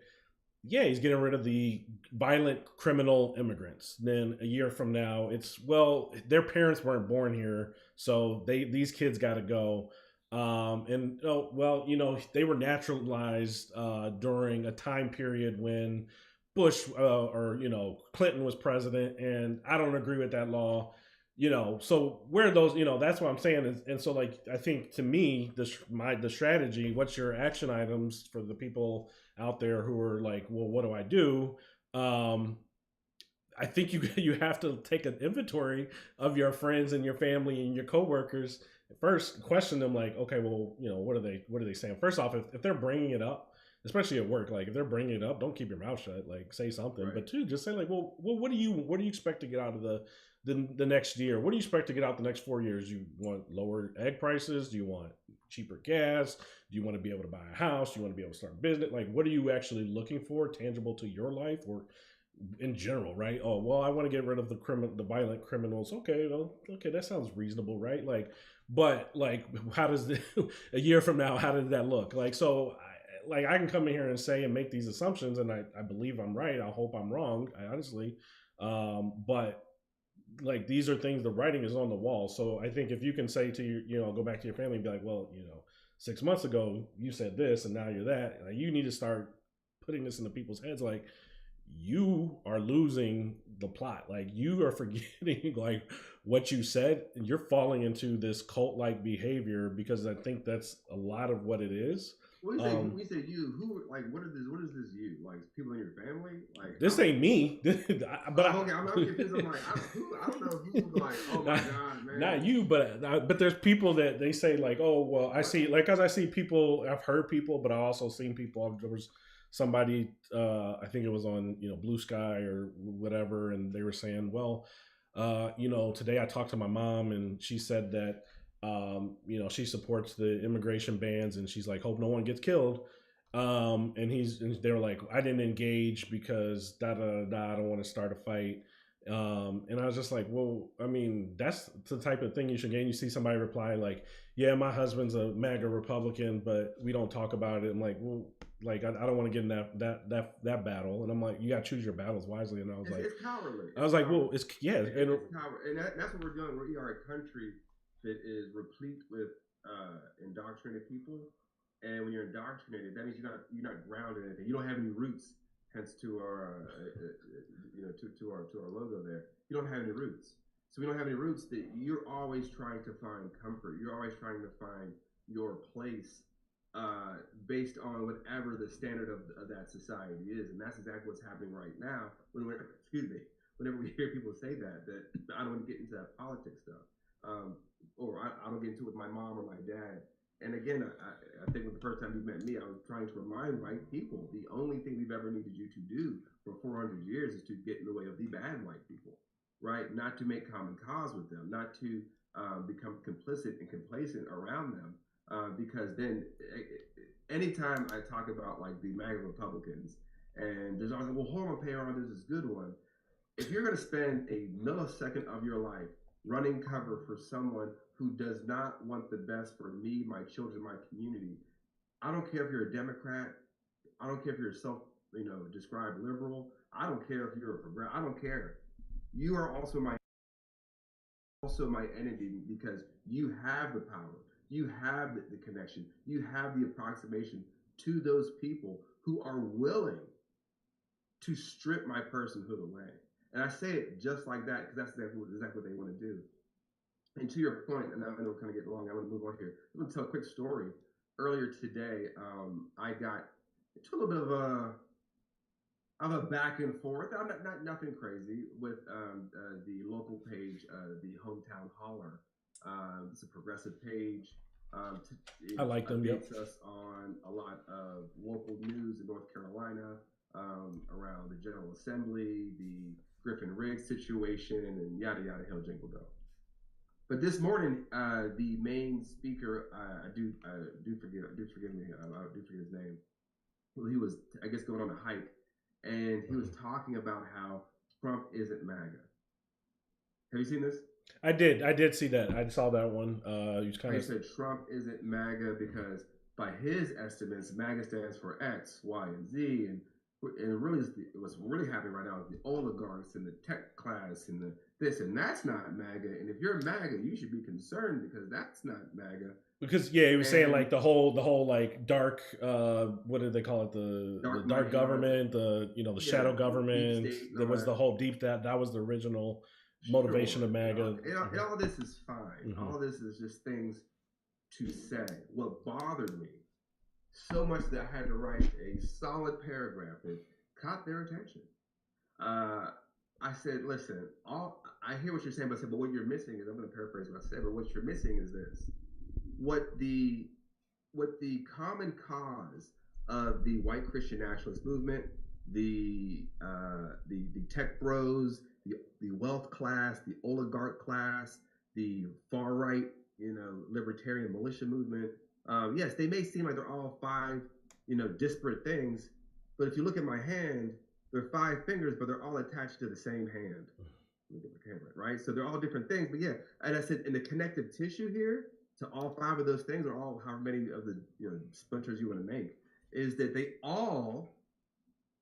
yeah, he's getting rid of the violent criminal immigrants. Then a year from now, it's, well, their parents weren't born here, so these kids got to go. They were naturalized during a time period when Bush or Clinton was president, and I don't agree with that law. So where are those? That's what I'm saying. And so, like, I think to me, the strategy. What's your action items for the people out there who are like, well, what do I do? I think you have to take an inventory of your friends and your family and your coworkers. First, question them like, okay, well, what are they saying? First off, if they're bringing it up, especially at work, like if they're bringing it up, don't keep your mouth shut. Like, say something. Right. But two, just say like, well, what do you expect to get out of the next year? What do you expect to get out the next 4 years? You want lower egg prices? Do you want cheaper gas? Do you want to be able to buy a house? Do you want to be able to start a business? Like, what are you actually looking for, tangible to your life or in general, right? Oh, well, I want to get rid of the violent criminals. Okay, well, that sounds reasonable, right? Like, but like, how does a year from now, how did that look? Like, so I can come in here and say and make these assumptions, and I believe I'm right. I hope I'm wrong. I honestly, but like these are things, the writing is on the wall. So I think if you can say to your, go back to your family and be like, well, 6 months ago you said this and now you're that, like, you need to start putting this into people's heads, like, you are losing the plot, like you are forgetting like what you said, and you're falling into this cult like behavior, because I think that's a lot of what it is. We say you. Who, like, what is this? What is this you? Like, people in your family? Like, this ain't me. But okay, I'm confused. I'm like, I don't know who. Like, oh my god, man. Not you, but there's people that they say like, oh well, I see, like, as I see people, I've heard people, but I also seen people. There was somebody, I think it was on Blue Sky or whatever, and they were saying, well, today I talked to my mom and she said that she supports the immigration bans, and she's like, hope no one gets killed. And they were like, I didn't engage because da da da. I don't want to start a fight. And I was just like, well, I mean, that's the type of thing you should gain. You see somebody reply like, yeah, my husband's a MAGA Republican, but we don't talk about it. I'm like, well, like, I don't want to get in that battle. And I'm like, you got to choose your battles wisely. And I was it's cowardly. I was like, well, it's cowardly. And that's what we're doing. We are a country that is replete with indoctrinated people. And when you're indoctrinated, that means you're not grounded in anything. You don't have any roots. Hence to our to our logo there. You don't have any roots. So we don't have any roots. That you're always trying to find comfort. You're always trying to find your place based on whatever the standard of that society is, and that's exactly what's happening right now. Whenever we hear people say that I don't want to get into that politics stuff. Or I don't get into it with my mom or my dad. And again, I think when the first time you met me, I was trying to remind white people the only thing we've ever needed you to do for 400 years is to get in the way of the bad white people, right? Not to make common cause with them, not to become complicit and complacent around them. Because then anytime I talk about like the MAGA Republicans, and there's always like, well, hold on, Payon, this is a good one. If you're going to spend a millisecond of your life running cover for someone who does not want the best for me, my children, my community, I don't care if you're a Democrat. I don't care if you're a described liberal. I don't care if you're a progressive. I don't care. You are also my enemy, because you have the power. You have the connection. You have the approximation to those people who are willing to strip my personhood away. And I say it just like that because that's exactly what they want to do. And to your point, and I know we're kind of getting long, I want to move on here. I'm going to tell a quick story. Earlier today, I got into a little bit of a back and forth, nothing crazy, with the local page, the Hometown Holler. It's a progressive page. I like them. Updates us on a lot of local news in North Carolina, around the General Assembly, the Griffin Riggs situation, and yada yada, hell jingle go. But this morning, the main speaker, do forgive me, I do forget his name. Well, he was, I guess, going on a hike, and he was talking about how Trump isn't MAGA. Have you seen this? I did see that. I saw that one. He said Trump isn't MAGA because, by his estimates, MAGA stands for X, Y, and Z, and really, what's really happening right now is the oligarchs and the tech class and the this, and that's not MAGA. And if you're MAGA, you should be concerned because that's not MAGA. Because he was saying like the whole like dark, what did they call it? The dark government, the shadow government. There was the whole deep that was the original motivation of MAGA. And all this is fine. Mm-hmm. All this is just things to say. What bothered me so much that I had to write a solid paragraph that caught their attention. I said, listen, I hear what you're saying, but what you're missing is, I'm going to paraphrase what I said, but what you're missing is this. What the common cause of the white Christian nationalist movement, the tech bros, the wealth class, the oligarch class, the far right, libertarian militia movement. Yes, they may seem like they're all five, disparate things, but if you look at my hand, they're 5 fingers, but they're all attached to the same hand. Look at the camera, right? So they're all different things, but yeah. And I said, in the connective tissue here to all 5 of those things, or all however many of the splinters you want to make, is that they all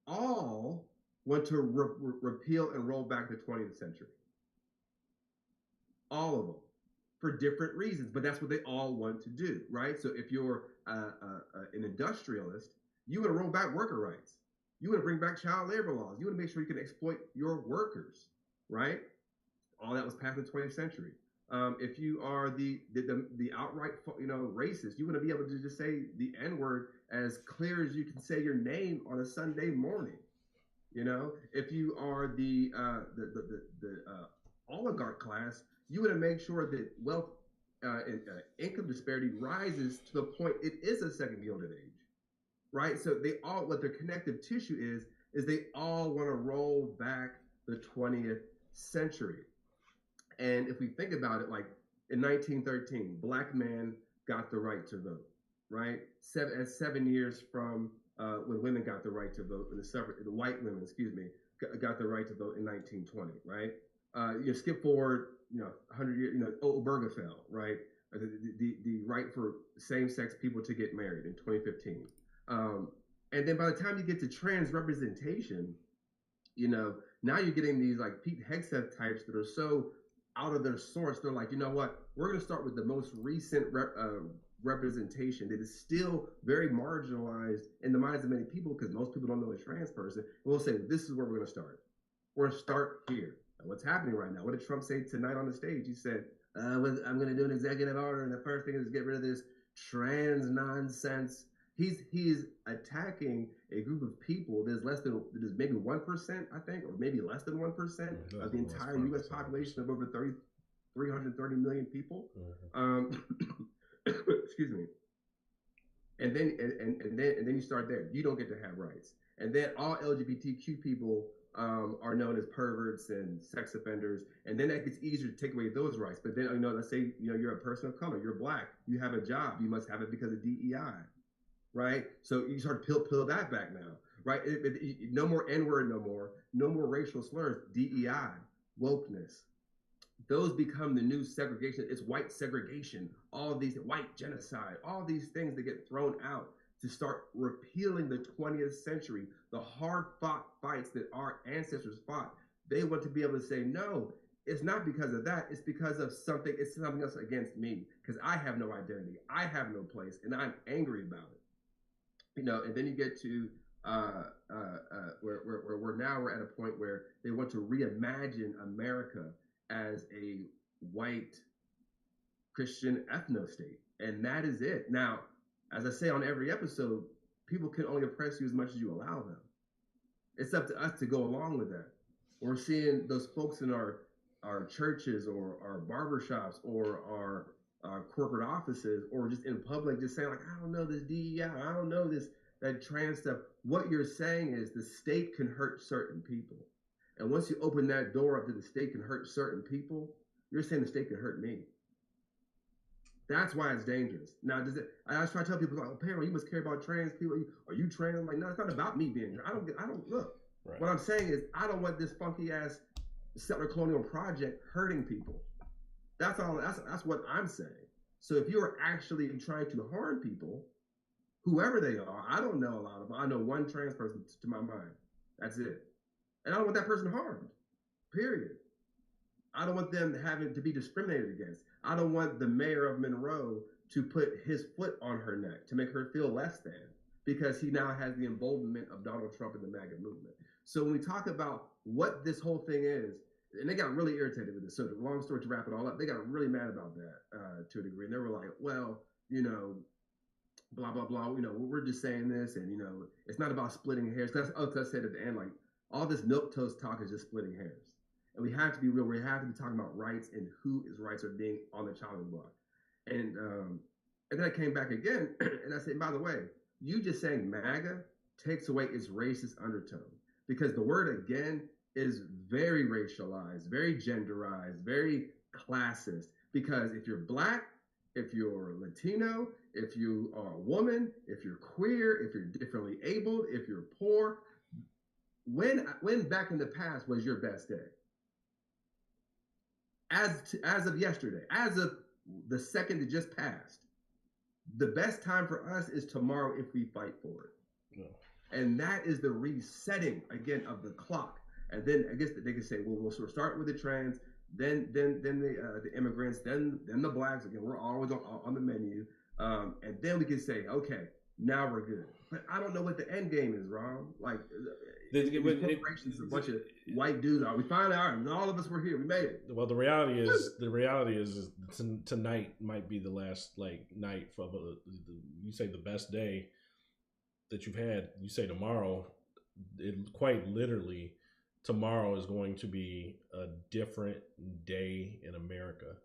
want to repeal and roll back the 20th century. all of them, for different reasons, but that's what they all want to do, right? So if you're an industrialist, you want to roll back worker rights. You want to bring back child labor laws. You want to make sure you can exploit your workers, right? All that was passed in the 20th century. If you are the outright, racist, you want to be able to just say the N-word as clear as you can say your name on a Sunday morning. If you are the oligarch class, you want to make sure that wealth and income disparity rises to the point it is a second Gilded Age, right? So they all, what their connective tissue is they all want to roll back the 20th century. And if we think about it, like in 1913, black men got the right to vote, right? 7 years from when women got the right to vote, the white women, got the right to vote in 1920, right? You skip forward, 100 years, Obergefell, right? The right for same-sex people to get married in 2015. And then by the time you get to trans representation, now you're getting these like Pete Hegseth types that are so out of their source. They're like, you know what? We're going to start with the most recent representation that is still very marginalized in the minds of many people, because most people don't know a trans person. And we'll say, this is where we're going to start. We're going to start here. And what's happening right now? What did Trump say tonight on the stage? He said, I'm going to do an executive order, and the first thing is get rid of this trans nonsense. He's attacking a group of people that is maybe 1%, I think, or maybe less than 1% of the entire U.S. population of over 330 million people. Excuse me. And then you start there. You don't get to have rights. And then all LGBTQ people are known as perverts and sex offenders. And then that gets easier to take away those rights. But then, let's say, you're a person of color, you're black, you have a job, you must have it because of DEI. Right? So you start to peel that back now, right? No more N-word, no more racial slurs, DEI, wokeness. Those become the new segregation. It's white segregation, all of these, white genocide, all these things that get thrown out to start repealing the 20th century, the hard-fought fights that our ancestors fought. They want to be able to say, no, it's not because of that. It's because of something. It's something else against me, because I have no identity. I have no place, and I'm angry about it. And then you get to where we're at a point where they want to reimagine America as a white Christian ethno-state. And that is it. Now, as I say on every episode, people can only oppress you as much as you allow them. It's up to us to go along with that. We're seeing those folks in our churches or our barbershops or our corporate offices, or just in public, just saying like, I don't know this DEI, I don't know that trans stuff. What you're saying is the state can hurt certain people. And once you open that door up to the state can hurt certain people, you're saying the state can hurt me. That's why it's dangerous. Now, I always try to tell people, like, oh, Perry, you must care about trans people. Are you trans? I'm like, no, it's not about me being trans. I don't look. Right. What I'm saying is, I don't want this funky ass settler colonial project hurting people. That's all. That's what I'm saying. So if you're actually trying to harm people, whoever they are, I don't know a lot of them. I know one trans person to my mind. That's it. And I don't want that person harmed. Period. I don't want them having to be discriminated against. I don't want the mayor of Monroe to put his foot on her neck to make her feel less than, because he now has the emboldenment of Donald Trump and the MAGA movement. So when we talk about what this whole thing is, and they got really irritated with this. So the long story to wrap it all up, they got really mad about that to a degree. And they were like, well, blah, blah, blah. We're just saying this, and, it's not about splitting hairs. That's what I said at the end, like, all this milquetoast talk is just splitting hairs. And we have to be real. We have to be talking about rights and whose rights are being on the chopping block. And then I came back again, and I said, by the way, you just saying MAGA takes away its racist undertone, because the word again is very racialized, very genderized, very classist. Because if you're black, if you're Latino, if you are a woman, if you're queer, if you're differently abled, if you're poor, when back in the past was your best day? As of yesterday, as of the second that just passed, the best time for us is tomorrow if we fight for it. Yeah. And that is the resetting again of the clock. And then I guess they can say, well, we'll start with the trans, then the immigrants, then the blacks. Again, we're always on the menu, and then we can say, okay, now we're good. But I don't know what the end game is, Ron. Like, corporations, a bunch of white dudes. We finally are, and all of us were here. We made it. Well, the reality is tonight might be the last night for you say the best day that you've had. You say tomorrow, quite literally, tomorrow is going to be a different day in America.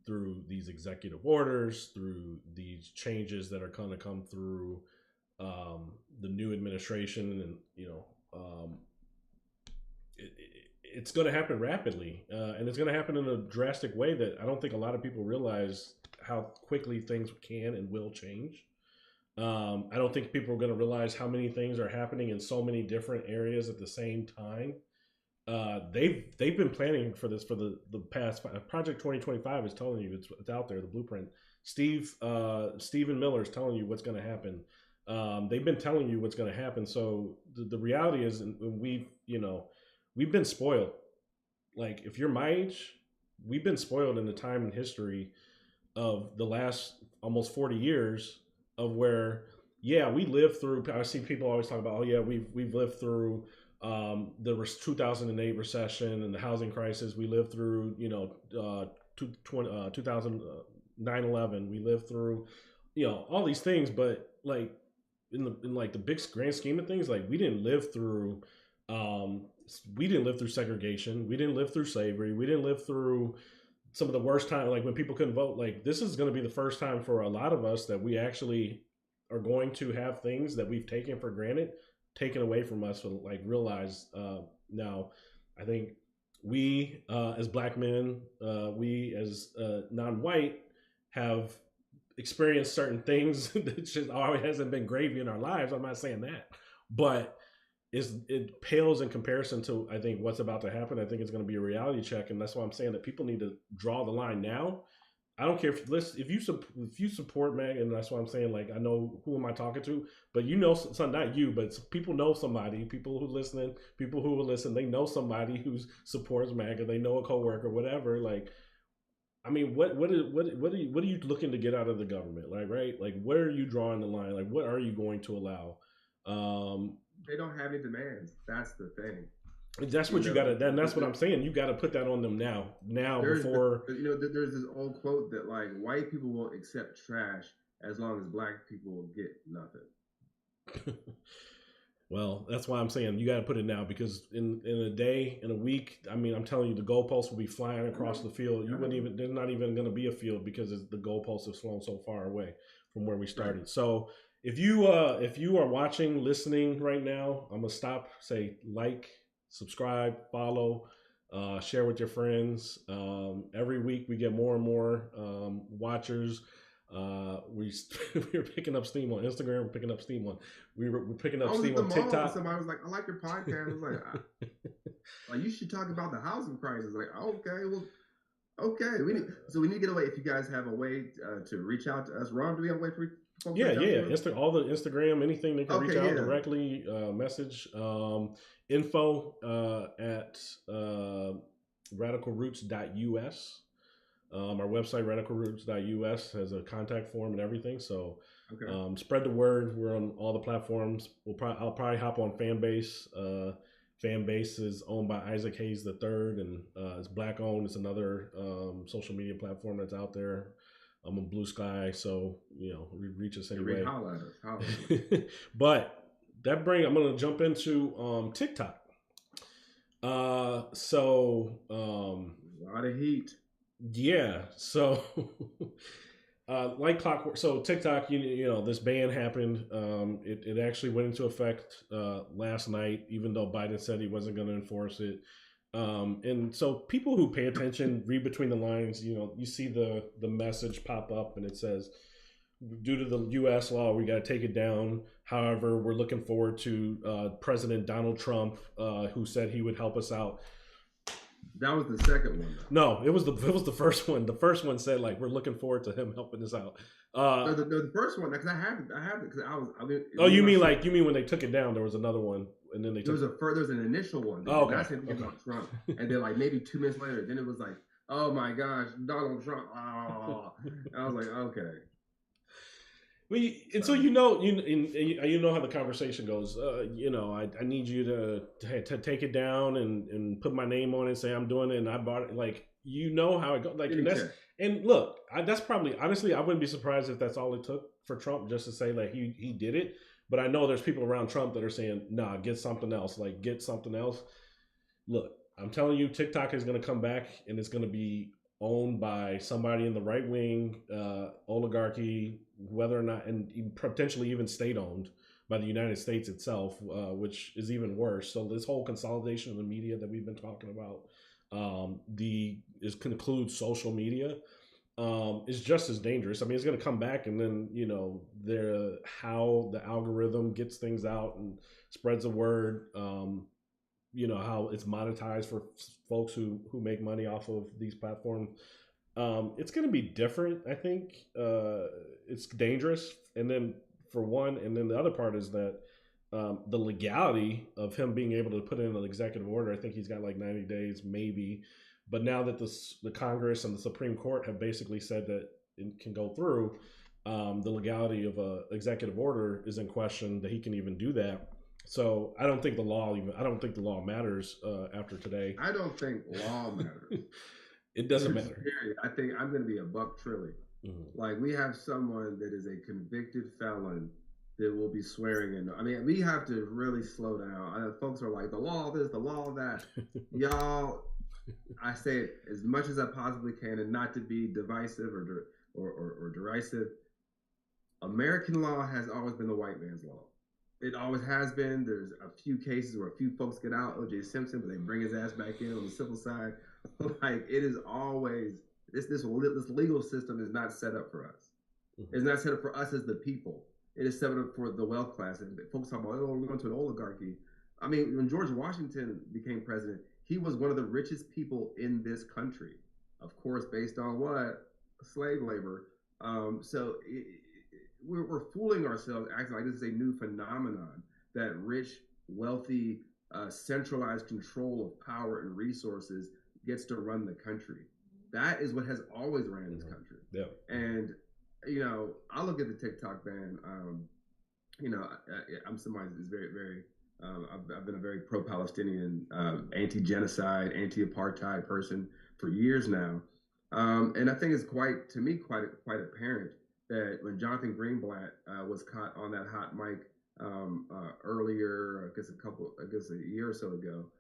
Through these executive orders, through these changes that are going to come through the new administration, and it's going to happen rapidly, and it's going to happen in a drastic way that I don't think a lot of people realize how quickly things can and will change. I don't think people are going to realize how many things are happening in so many different areas at the same time. They've been planning for this for the past. Project 2025 is telling you it's out there, the blueprint. Stephen Miller is telling you what's going to happen. They've been telling you what's going to happen. So the reality is, we've been spoiled. Like, if you're my age, we've been spoiled in the time in history of the last almost 40 years of where, we lived through. I see people always talk about, we've lived through the 2008 recession and the housing crisis. We lived through, 9/11. We lived through, all these things. But in the big grand scheme of things, we didn't live through segregation. We didn't live through slavery. We didn't live through some of the worst time, when people couldn't vote. This is going to be the first time for a lot of us that we actually are going to have things that we've taken for granted taken away from us. So realize now, I think we as black men, we as non-white have experienced certain things that just always hasn't been gravy in our lives. I'm not saying that, but it pales in comparison to, I think, what's about to happen. I think it's going to be a reality check, and that's why I'm saying that people need to draw the line now. I don't care if you support Meg, and that's why I'm saying, I know who am I talking to, but not you, but people know somebody, people who listening, people who will listen, they know somebody who supports MAGA, they know a coworker, whatever. What are you looking to get out of the government? Right? Where are you drawing the line? What are you going to allow? They don't have any demands. That's the thing. That's what you got to. That's what I'm saying. You got to put that on them now. Before there's this old quote that white people will accept trash as long as black people get nothing. Well, that's why I'm saying you got to put it now, because in a day, in a week, I'm telling you, the goalposts will be flying across the field. You wouldn't even. There's not even going to be a field because the goalposts have flown so far away from where we started. Right. So if you are watching, listening right now, I'm gonna stop. Say subscribe, follow, share with your friends. Every week we get more and more watchers. We're picking up steam on Instagram. We're picking up steam on. We're picking up steam on TikTok. Somebody was like, "I like your podcast." I was like, you should talk about the housing crisis. Okay, well, okay. We need to get away. If you guys have a way to reach out to us, Ron, do we have a way for? Yeah. All the Instagram, anything they can reach out directly, message, info at radicalroots.us. Our website, radicalroots.us, has a contact form and everything. So spread the word. We're on all the platforms. I'll probably hop on Fanbase. Fanbase is owned by Isaac Hayes III, and it's black owned. It's another social media platform that's out there. I'm on Blue Sky, so reach us anyway. Holla at us. But I'm going to jump into TikTok. A lot of heat. Yeah. So, like clockwork. So TikTok, this ban happened. It actually went into effect last night, even though Biden said he wasn't going to enforce it. And so people who pay attention, read between the lines, you see the message pop up and it says, due to the U.S. law, we got to take it down. However, we're looking forward to President Donald Trump, who said he would help us out. That was the second one. No, it was the first one. The first one said we're looking forward to him helping us out. The first one, because I have it because I was. You mean when they took it down? There was another one. and then they there was an initial one. Oh, okay. Not saying anything about Trump, and then like maybe 2 minutes later, then it was like, oh my gosh, Donald Trump. Oh. I was like, okay. Well, and so you know how the conversation goes. I need you to take it down and put my name on it, and say I'm doing it, and I bought it. Like how it goes. Like and look, that's probably honestly, I wouldn't be surprised if that's all it took for Trump just to say like he did it. But I know there's people around Trump that are saying, nah, get something else. Like get something else. Look, I'm telling you, TikTok is going to come back and it's going to be owned by somebody in the right wing oligarchy, whether or not, and potentially even state owned by the United States itself, which is even worse. So this whole consolidation of the media that we've been talking about, concludes social media, is just as dangerous. I mean, it's going to come back, and then how the algorithm gets things out and spreads the word. How it's monetized for folks who make money off of these platforms. It's going to be different. I think it's dangerous. And then for one, and then the other part is that the legality of him being able to put in an executive order, I think he's got like 90 days maybe. But now that the Congress and the Supreme Court have basically said that it can go through, the legality of an executive order is in question, that he can even do that. So I don't think the law matters after today. I don't think law matters. It doesn't matter. Period. I think I'm going to be a buck trilly. Mm-hmm. Like we have someone that is a convicted felon that will be swearing in. I mean, we have to really slow down. Folks are like, the law this, the law that. Y'all, I say it as much as I possibly can, and not to be divisive or derisive. American law has always been the white man's law. It always has been. There's a few cases where a few folks get out, O.J. Simpson, but they bring his ass back in on the civil side. Like it is always this legal system is not set up for us. Mm-hmm. It's not set up for us as the people. It is set up for the wealth class. And folks talk about, we're going to an oligarchy. I mean, when George Washington became president, he was one of the richest people in this country. Of course, based on what? Slave labor. So we're fooling ourselves acting like this is a new phenomenon, that rich, wealthy, centralized control of power and resources gets to run the country. That is what has always ran this country. Yeah. And, I look at the TikTok ban. I'm somebody who's very, very, I've been a very pro-Palestinian, anti-genocide, anti-apartheid person for years now. And I think it's quite apparent that when Jonathan Greenblatt was caught on that hot mic earlier, I guess a year or so ago,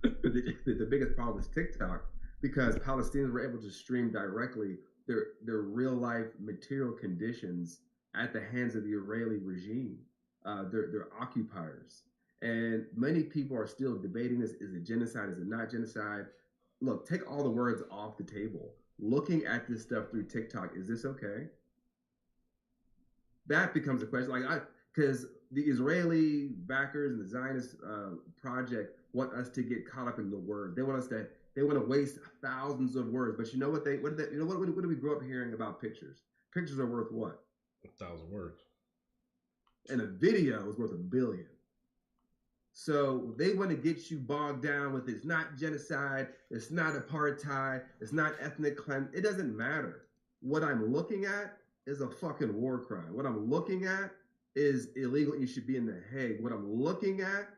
the biggest problem is TikTok, because Palestinians were able to stream directly their real life material conditions at the hands of the Israeli regime, their occupiers. And many people are still debating this. Is it genocide? Is it not genocide? Look, take all the words off the table. Looking at this stuff through TikTok, is this okay? That becomes a question. Because the Israeli backers and the Zionist project want us to get caught up in the words. They want to waste thousands of words. But you know what what do we grow up hearing about pictures? Pictures are worth what? 1,000 words. And a video is worth 1 billion. So they want to get you bogged down with it's not genocide, it's not apartheid, it's not ethnic cleansing. It doesn't matter. What I'm looking at is a fucking war crime. What I'm looking at is illegal. You should be in the Hague. What I'm looking at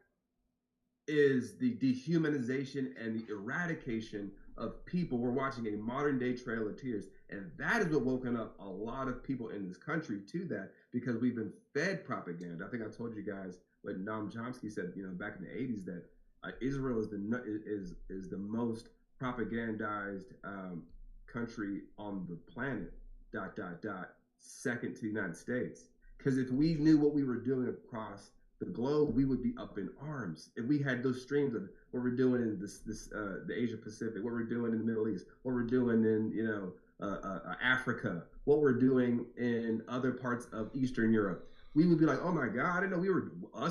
is the dehumanization and the eradication of people. We're watching a modern day Trail of Tears. And that is what woken up a lot of people in this country to that, because we've been fed propaganda. I think I told you guys what Noam Chomsky said, back in the 80s, that Israel is the most propagandized country on the planet, ... second to the United States. Because if we knew what we were doing across the globe, we would be up in arms. If we had those streams of what we're doing in the Asia Pacific, what we're doing in the Middle East, what we're doing in Africa, what we're doing in other parts of Eastern Europe, we would be like, oh my God, I didn't know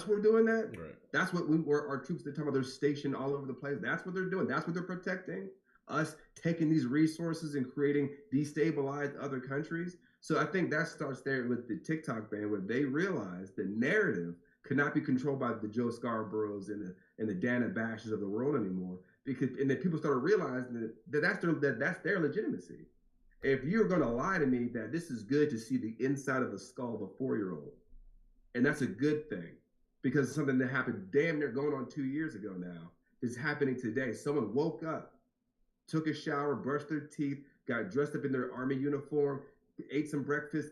we're doing that. Right. That's what our troops, they're talking about, they're stationed all over the place. That's what they're doing. That's what they're protecting. Us taking these resources and creating destabilized other countries. So I think that starts there with the TikTok ban, where they realize the narrative cannot be controlled by the Joe Scarboroughs and the Dana Bashes of the world anymore. And then people started realizing that's their legitimacy. If you're going to lie to me that this is good to see the inside of the skull of a 4-year-old, and that's a good thing, because it's something that happened damn near going on 2 years ago now, is happening today. Someone woke up, took a shower, brushed their teeth, got dressed up in their army uniform, ate some breakfast,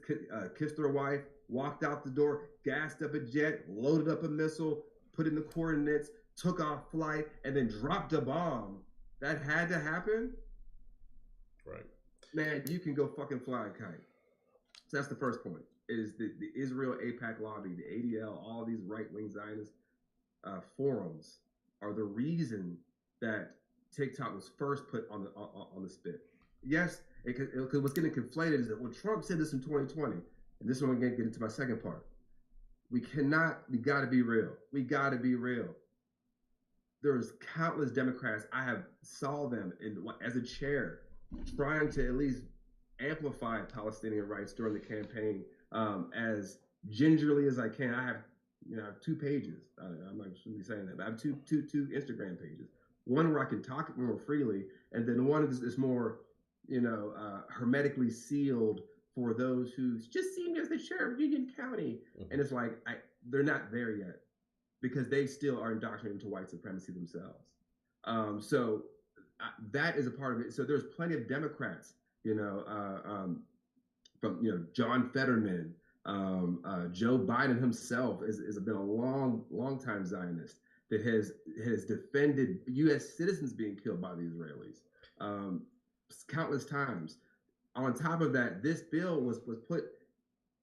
kissed their wife, walked out the door, gassed up a jet, loaded up a missile, put in the coordinates, took off flight, and then dropped a bomb. That had to happen? Right. Man, you can go fucking fly a kite. So that's the first point. Is the Israel AIPAC lobby, the ADL, all these right-wing Zionist forums are the reason that TikTok was first put on the spit. Yes, what's getting conflated is that, well, Trump said this in 2020, and this is when I'm going to get into my second part. We got to be real. We got to be real. There's countless Democrats, I have saw them as a chair, trying to at least amplify Palestinian rights during the campaign as gingerly as I can. I have 2 pages. I'm not shouldn't be saying that, but I have two Instagram pages. One where I can talk more freely, and then one is more, hermetically sealed for those who just see me as the sheriff of Union County. Mm-hmm. And it's like they're not there yet because they still are indoctrinated into white supremacy themselves. So that is a part of it. So there's plenty of Democrats, from John Fetterman, Joe Biden himself has been a long time Zionist that has defended U.S. citizens being killed by the Israelis countless times. On top of that, this bill was put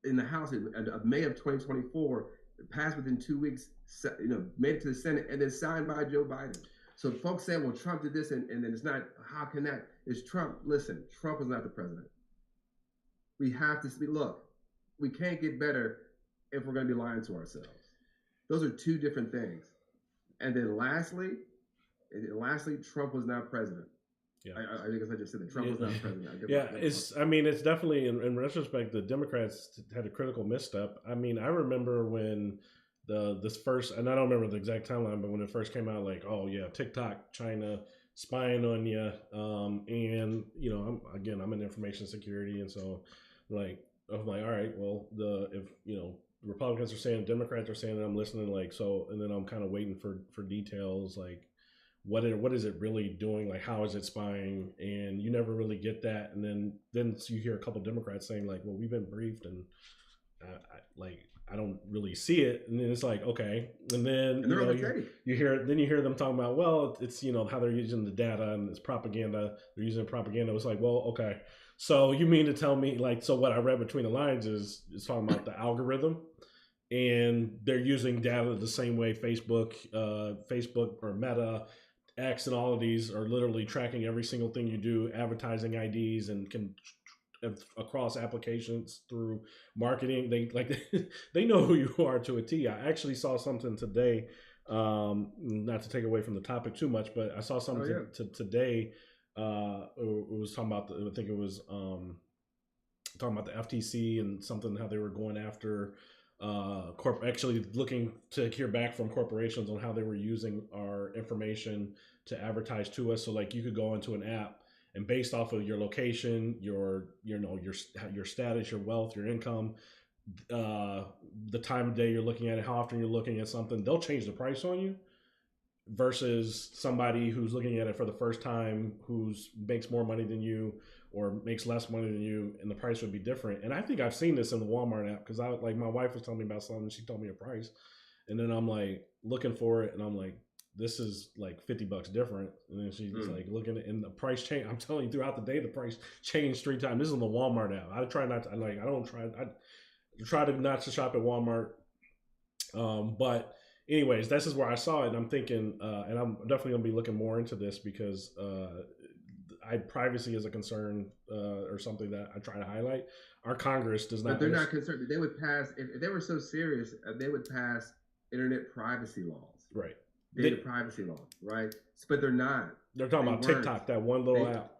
in the House in May of 2024, passed within 2 weeks, made it to the Senate, and then signed by Joe Biden. So folks say, well, Trump did this, and then it's not, how can that? It's Trump. Listen, Trump was not the president. We have to look, we can't get better if we're going to be lying to ourselves. Those are 2 different things. And then lastly, Trump was not president. Yeah. I guess I just said that Trump was not president. It's definitely, in retrospect, the Democrats had a critical misstep. I mean, I remember when this first, and I don't remember the exact timeline, but when it first came out, like, oh yeah, TikTok, China spying on you, and I'm in information security, and so like I'm like, all right, well, if Republicans are saying, Democrats are saying, and I'm listening, like, so, and then I'm kind of waiting for details, like what is it really doing, like how is it spying, and you never really get that, and then you hear a couple Democrats saying, like, well, we've been briefed, and I don't really see it, and then it's like, okay, and then you hear them talking about, well, it's how they're using the data and it's propaganda, they're using propaganda. It's like, well, okay, so you mean to tell me, like, so what I read between the lines is talking about the algorithm, and they're using data the same way Facebook or Meta, X, and all of these are literally tracking every single thing you do, advertising IDs, and can across applications through marketing. They know who you are to a T. I actually saw something today, not to take away from the topic too much, but I saw something today. It was talking about I think it was talking about the FTC and something, how they were going after actually looking to hear back from corporations on how they were using our information to advertise to us. So like you could go into an app, and based off of your location, your status, your wealth, your income, the time of day you're looking at it, how often you're looking at something, they'll change the price on you versus somebody who's looking at it for the first time, who makes more money than you or makes less money than you, and the price would be different. And I think I've seen this in the Walmart app, because my wife was telling me about something, she told me a price, and then I'm like looking for it, and I'm like, this is like $50 different. And then she's like looking at, and the price change. I'm telling you, throughout the day, the price changed 3 times. This is on the Walmart app. I try not to, I try to not to shop at Walmart. But anyways, this is where I saw it, and I'm thinking, and I'm definitely gonna be looking more into this, because privacy is a concern, or something that I try to highlight. Our Congress does not. But they're not concerned. They would pass, if they were so serious, they would pass internet privacy laws. Right. Data privacy laws, right? But they're not. They're talking about TikTok, that one little app.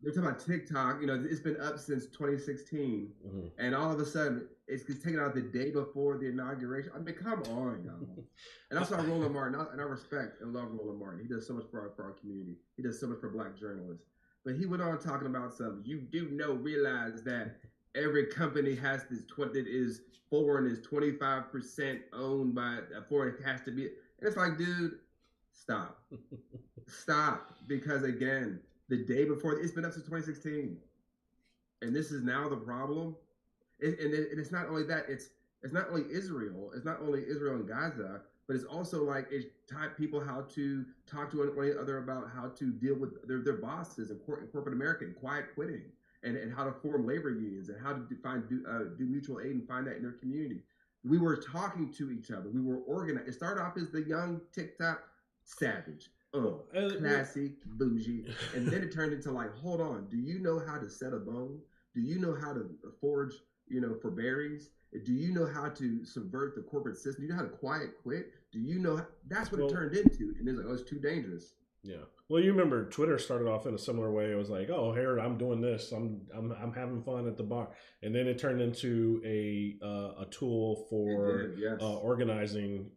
they're talking about TikTok. You know, it's been up since 2016, and all of a sudden it's taken out the day before the inauguration. I mean, come on, y'all. And I saw Roland Martin, and I respect and love Roland Martin. He does so much for our community. He does so much for Black journalists. But he went on talking about something. You do realize that every company has this that is foreign is 25% owned by foreign. It has to be. And it's like, dude, stop, stop, because again, the day before, it's been up since 2016, and this is now the problem. And it's not only that, it's not only Israel, and Gaza, but it's also like it taught people how to talk to one another about how to deal with their bosses in corporate America, and quiet quitting, and how to form labor unions, and how to do mutual aid and find that in their community. We were talking to each other. We were organized. It started off as the young TikTok savage. Classy, bougie. And then it turned into like, hold on, do you know how to set a bone? Do you know how to forage, for berries? Do you know how to subvert the corporate system? Do you know how to quiet quit? Do you know? That's what it turned into. And it's like, it's too dangerous. Yeah. Well, you remember Twitter started off in a similar way. It was like, oh, here I'm doing this. I'm having fun at the bar, and then it turned into a tool for organizing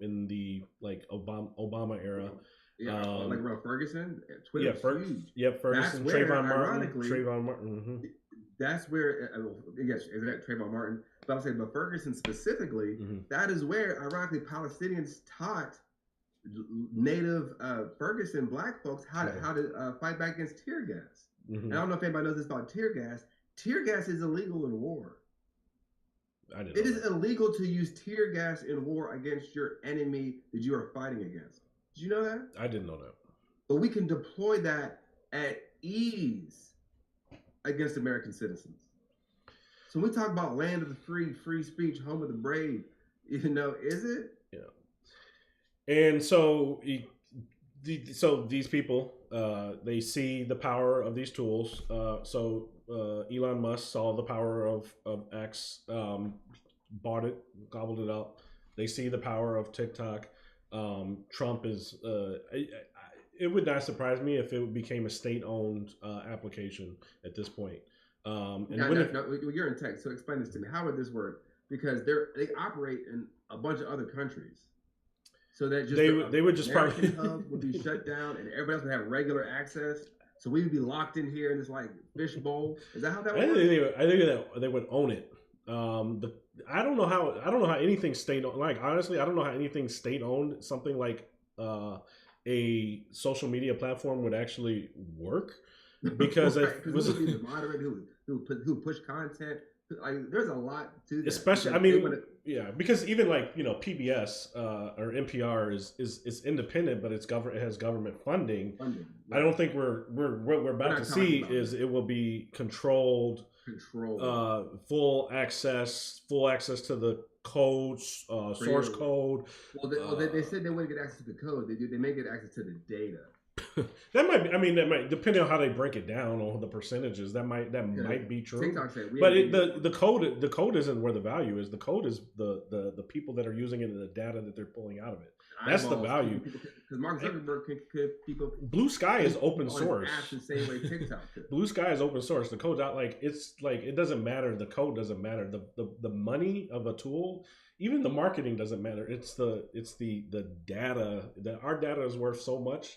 in the like Obama era. Yeah, like around Ferguson, Twitter. Yeah, huge. Yep, Ferguson, where, Trayvon Martin. That's where, yes, is that Trayvon Martin? But I'm saying, but Ferguson specifically, that is where, ironically, Palestinians taught native Ferguson Black folks how to fight back against tear gas. And I don't know if anybody knows this about tear gas. Tear gas is illegal in war. It is illegal to use tear gas in war against your enemy that you are fighting against. Did you know that? I didn't know that. But we can deploy that at ease against American citizens. So when we talk about land of the free, free speech, home of the brave, is it? Yeah. And so these people, they see the power of these tools. So Elon Musk saw the power of X, bought it, gobbled it up. They see the power of TikTok. Trump is, it would not surprise me if it became a state-owned application at this point. You're in tech, so explain this to me. How would this work? Because they operate in a bunch of other countries, so that just they would just American probably hub would be shut down, and everybody else would have regular access. So we would be locked in here in this like fishbowl. Is that how that works? I think that they would own it. I don't know how anything state owned. Like honestly, I don't know how anything state owned, something like a social media platform would actually work, because it was who would be the moderator, who push content. Like, there's a lot to that. Especially, because even like PBS or NPR is independent, but it has government funding. I don't think what we're about to see is it will be controlled, full access to the codes, source code. Well, they said they wouldn't get access to the code. They may get access to the data. That might depending on how they break it down on the percentages. That might be true. TikTok said, but the code isn't where the value is. The code is the people that are using it and the data that they're pulling out of it. That's the value. Because Mark Zuckerberg could people. Blue Sky is open source. The same way TikTok could. Blue Sky is open source. The code's out. It doesn't matter. The code doesn't matter. The money of a tool, even the marketing doesn't matter. It's the data. That our data is worth so much.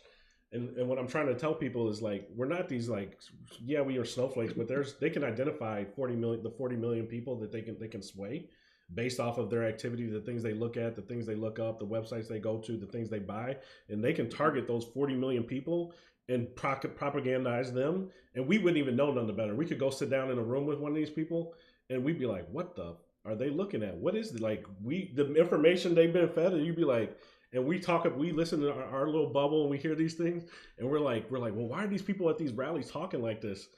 And what I'm trying to tell people is like, we're not these we are snowflakes, but they can identify 40 million people that they can sway based off of their activity, the things they look at, the things they look up, the websites they go to, the things they buy, and they can target those 40 million people and propagandize them, and we wouldn't even know none the better. We could go sit down in a room with one of these people, and we'd be like, what the are they looking at? What is it? The information they've been fed, and you'd be like. And we listen to our little bubble, and we hear these things, and we're like, well, why are these people at these rallies talking like this?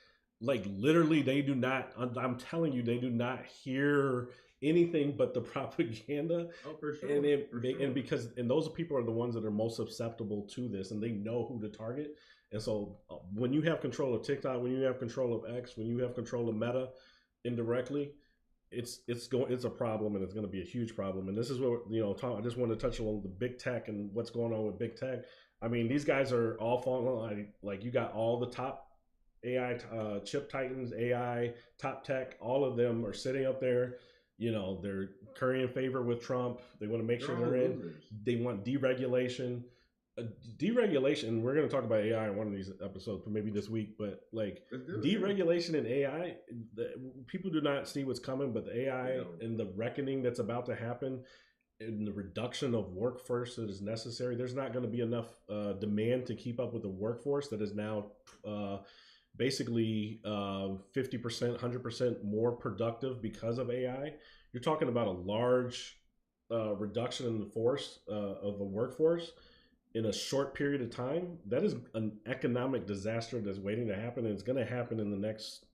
Like literally, they do not. I'm telling you, they do not hear anything but the propaganda. Oh, for sure. And those people are the ones that are most susceptible to this, and they know who to target. And so, when you have control of TikTok, when you have control of X, when you have control of Meta, indirectly. It's a problem, and it's going to be a huge problem. And this is what I just want to touch on the big tech and what's going on with big tech. I mean, these guys are all falling like you got all the top AI chip titans, AI top tech, all of them are sitting up there. You know, they're currying favor with Trump. They want to make sure they're in. They want deregulation. Deregulation. We're going to talk about AI in one of these episodes, maybe this week. But like deregulation in AI, people do not see what's coming. But the AI and the reckoning that's about to happen, and the reduction of workforce that is necessary, there's not going to be enough demand to keep up with the workforce that is now basically 50%, 100% more productive because of AI. You're talking about a large reduction in the force of the workforce in a short period of time. That is an economic disaster that's waiting to happen, and it's going to happen in the next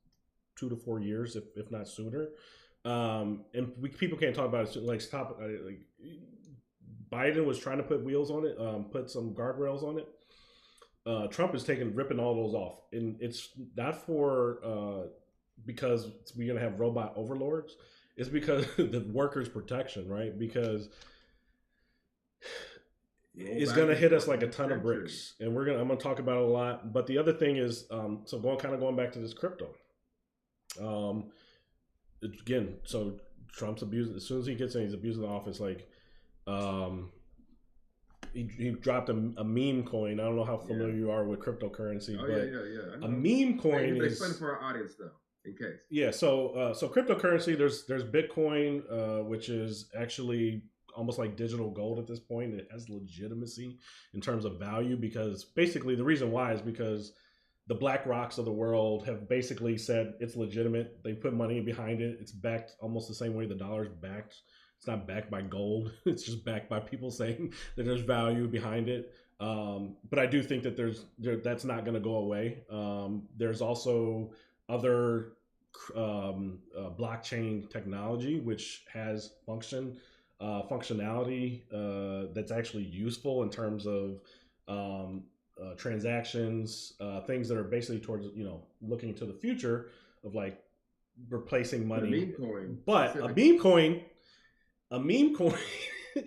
2 to 4 years, if not sooner. And people can't talk about it. Like, stop. Like, Biden was trying to put wheels on it, put some guardrails on it. Trump is ripping all those off, and it's not for because we're gonna have robot overlords. It's because the workers' protection, right? Because it's gonna hit us like a ton of bricks, and I'm gonna talk about it a lot. But the other thing is, so going back to this crypto. Again, so Trump's abusing, as soon as he gets in, he's abusing the office. Like, he dropped a meme coin. I don't know how familiar you are with cryptocurrency, but a meme coin is. Explain it for our audience though, in case. Yeah, so cryptocurrency, there's Bitcoin, which is actually almost like digital gold at this point. It has legitimacy in terms of value, because basically the reason why is because the Black Rocks of the world have basically said it's legitimate. They put money behind it. It's backed almost the same way the dollar's backed. It's not backed by gold. It's just backed by people saying that there's value behind it. But I do think that that's not going to go away. There's also other blockchain technology which has functionality that's actually useful in terms of transactions, things that are basically towards, looking to the future of like replacing money. But a meme coin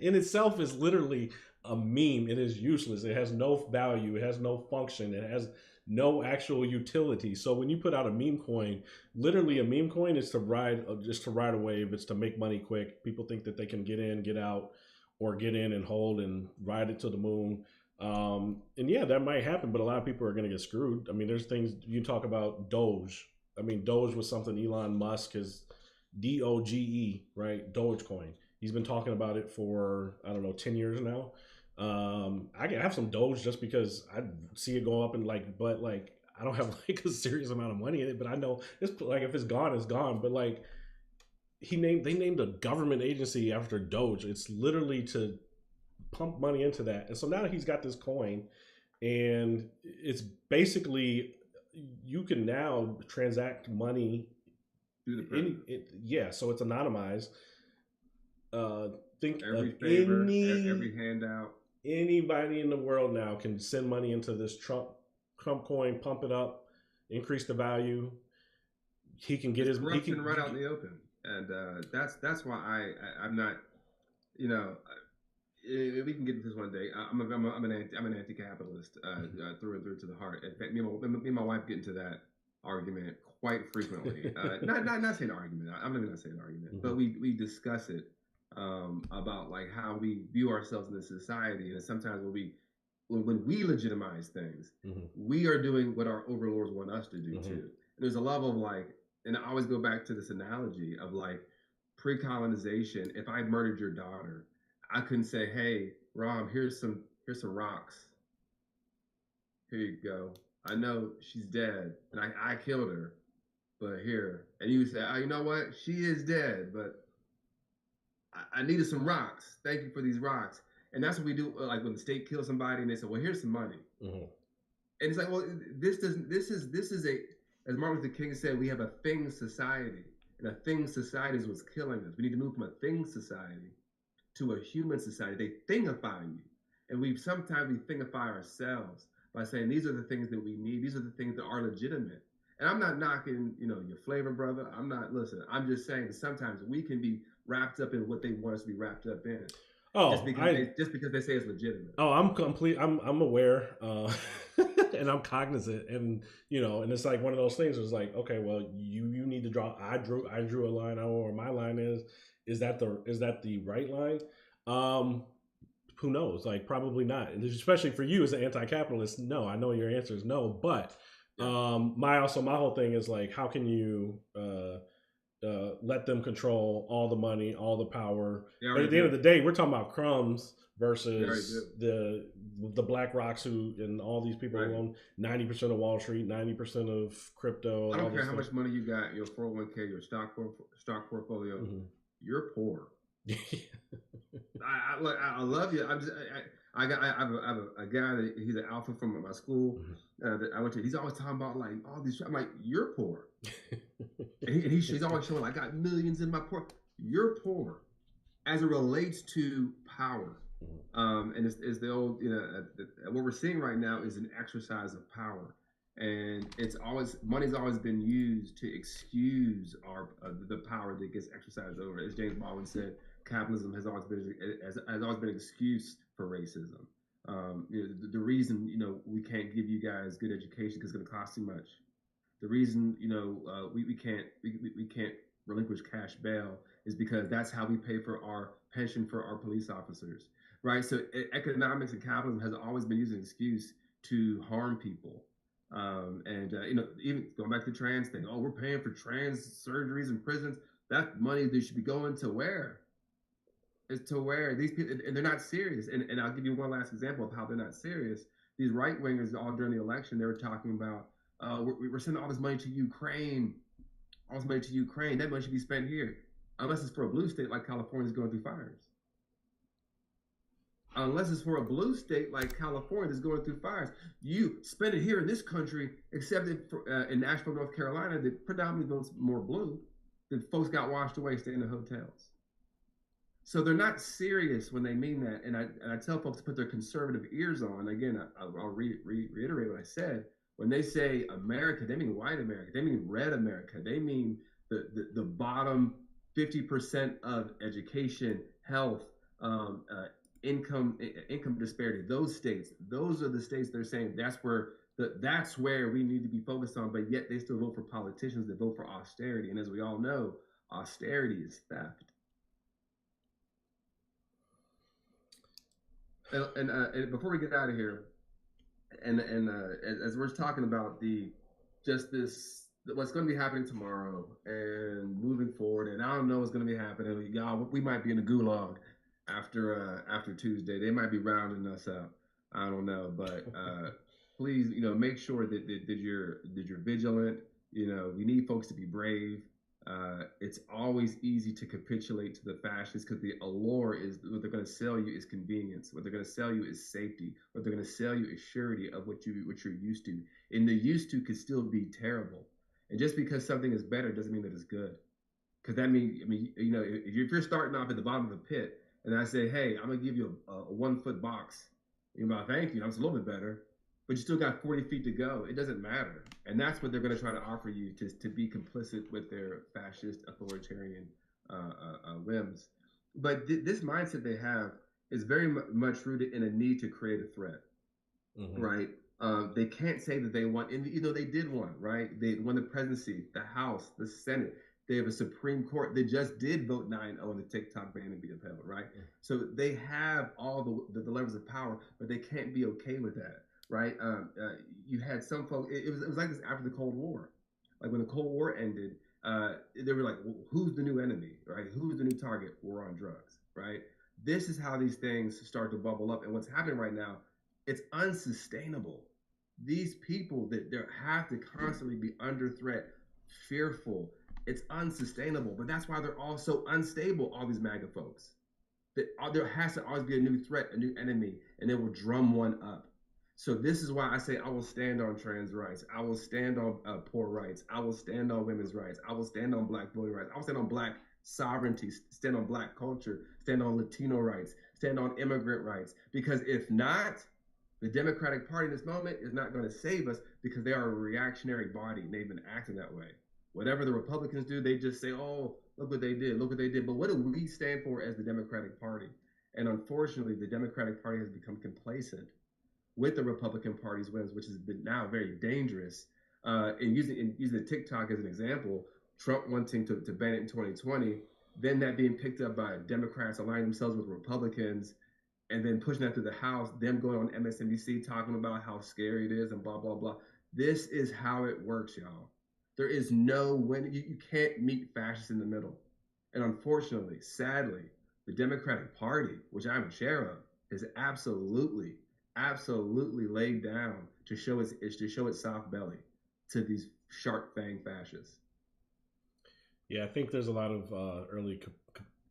in itself is literally a meme. It is useless. It has no value. It has no function. It has no actual utility. So when you put out a meme coin, literally a meme coin is to ride a wave. It's to make money quick. People think that they can get in, get out, or get in and hold and ride it to the moon. And yeah, that might happen, but a lot of people are going to get screwed. I mean, there's things you talk about. Doge. I mean, Doge was something Elon Musk has, DOGE, right? Dogecoin. He's been talking about it for, 10 years now. I have some Doge just because I see it go up and but I don't have like a serious amount of money in it, but I know it's like, if it's gone, it's gone. But like they named a government agency after Doge. It's literally to pump money into that. And so now he's got this coin, and it's basically, you can now transact money through the president. So it's anonymized. Think every favor, every handout. Anybody in the world now can send money into this Trump coin, pump it up, increase the value. He can get corruption right out in the open, and that's why I'm not, we can get into this one day. I'm an anti-capitalist through and through to the heart. In fact, me and my wife get into that argument quite frequently. Not saying argument. I'm not even saying argument, but we discuss it about like how we view ourselves in this society, and sometimes when we legitimize things, we are doing what our overlords want us to do too. And there's a level of like, and I always go back to this analogy of like pre-colonization. If I murdered your daughter, I couldn't say, "Hey, Rom, here's some rocks. Here you go. I know she's dead, and I killed her, but here." And you say, "Oh, you know what? She is dead, but I needed some rocks. Thank you for these rocks." And that's what we do. Like when the state kills somebody, and they say, "Well, here's some money." And it's like, well, this is a, as Martin Luther King said, we have a thing society, and a thing society is what's killing us. We need to move from a thing society to a human society. They thingify you, and sometimes we thingify ourselves by saying these are the things that we need. These are the things that are legitimate. And I'm not knocking, your flavor, brother. I'm just saying that sometimes we can be wrapped up in what they want us to be wrapped up in. Just because they say it's legitimate. Oh, I'm aware. And and I'm cognizant, and and it's like one of those things. It's like, okay, well, you need to draw. I drew a line. I don't know where my line is that the right line? Who knows? Like, probably not. And especially for you as an anti-capitalist, no. I know your answer is no, but my whole thing is like, how can you let them control all the money, all the power? But at the end of the day, we're talking about crumbs versus the Black Rocks and all these people who own 90% of Wall Street, 90% of crypto. I don't care how much money you got, your 401k, your stock portfolio. Mm-hmm. You're poor. I love you. I have a guy that he's an alpha from my school that I went to. He's always talking about like all these. I'm like, you're poor. and he's always showing I got millions in my port. You're poor, as it relates to power. And it's the old, what we're seeing right now is an exercise of power, and money's always been used to excuse the power that gets exercised over. As James Baldwin said, capitalism has always been an excuse for racism. The reason we can't give you guys good education because it's going to cost too much. The reason we can't relinquish cash bail is because that's how we pay for our pension for our police officers, right? So economics and capitalism has always been used as an excuse to harm people. Even going back to the trans thing, we're paying for trans surgeries in prisons. That money they should be going to where? Is to where these people, and they're not serious. And I'll give you one last example of how they're not serious. These right wingers, all during the election, they were talking about, we're sending all this money to Ukraine. All this money to Ukraine. That money should be spent here, unless it's for a blue state like California is going through fires. Unless it's for a blue state like California that's going through fires, you spend it here in this country, except in Nashville, North Carolina, that predominantly votes more blue. That folks got washed away, staying in hotels. So they're not serious when they mean that. And I tell folks to put their conservative ears on. Again, I'll reiterate what I said. When they say America, they mean white America. They mean red America. They mean the bottom 50% of education, health, income disparity. Those states. Those are the states they're saying that's where we need to be focused on. But yet they still vote for politicians that vote for austerity. And as we all know, austerity is theft. And before we get out of here, and as we're talking about what's going to be happening tomorrow and moving forward, and I don't know what's going to be happening. Y'all, we might be in a gulag after Tuesday. They might be rounding us up. I don't know, but please, make sure that you're vigilant. We need folks to be brave. It's always easy to capitulate to the fascists because the allure is what they're going to sell you is convenience. What they're going to sell you is safety. What they're going to sell you is surety of what you're used to. And the used to could still be terrible. And just because something is better doesn't mean that it's good. Because that means, if you're starting off at the bottom of the pit, and I say, hey, I'm going to give you a 1 foot box. You're about, thank you. That's a little bit better. But you still got 40 feet to go. It doesn't matter. And that's what they're going to try to offer you to be complicit with their fascist authoritarian whims. But this mindset they have is very much rooted in a need to create a threat, right? They can't say that they want, they did one, right? They won the presidency, the House, the Senate. They have a Supreme Court. They just did vote 9-0 on the TikTok ban and be upheld, right? So they have all the levers of power, but they can't be okay with that. Right, you had some folks. It was like this after the Cold War. Like when the Cold War ended, they were like, well, "Who's the new enemy? Right? Who's the new target? War on drugs." Right. This is how these things start to bubble up, and what's happening right now, it's unsustainable. These people that they have to constantly be under threat, fearful. It's unsustainable, but that's why they're all so unstable. All these MAGA folks. There has to always be a new threat, a new enemy, and they will drum one up. So this is why I say I will stand on trans rights. I will stand on poor rights. I will stand on women's rights. I will stand on Black voting rights. I will stand on Black sovereignty, stand on Black culture, stand on Latino rights, stand on immigrant rights. Because if not, the Democratic Party in this moment is not going to save us because they are a reactionary body and they've been acting that way. Whatever the Republicans do, they just say, oh, look what they did, look what they did. But what do we stand for as the Democratic Party? And unfortunately, the Democratic Party has become complacent with the Republican Party's wins, which has been now very dangerous. And using TikTok as an example, Trump wanting to ban it in 2020, then that being picked up by Democrats aligning themselves with Republicans, and then pushing that through the House, them going on MSNBC talking about how scary it is and blah, blah, blah. This is how it works, y'all. There is no win. You can't meet fascists in the middle. And unfortunately, sadly, the Democratic Party, which I'm a chair of, is absolutely laid down to show its soft belly to these sharp fang fascists. Yeah, I think there's a lot of early.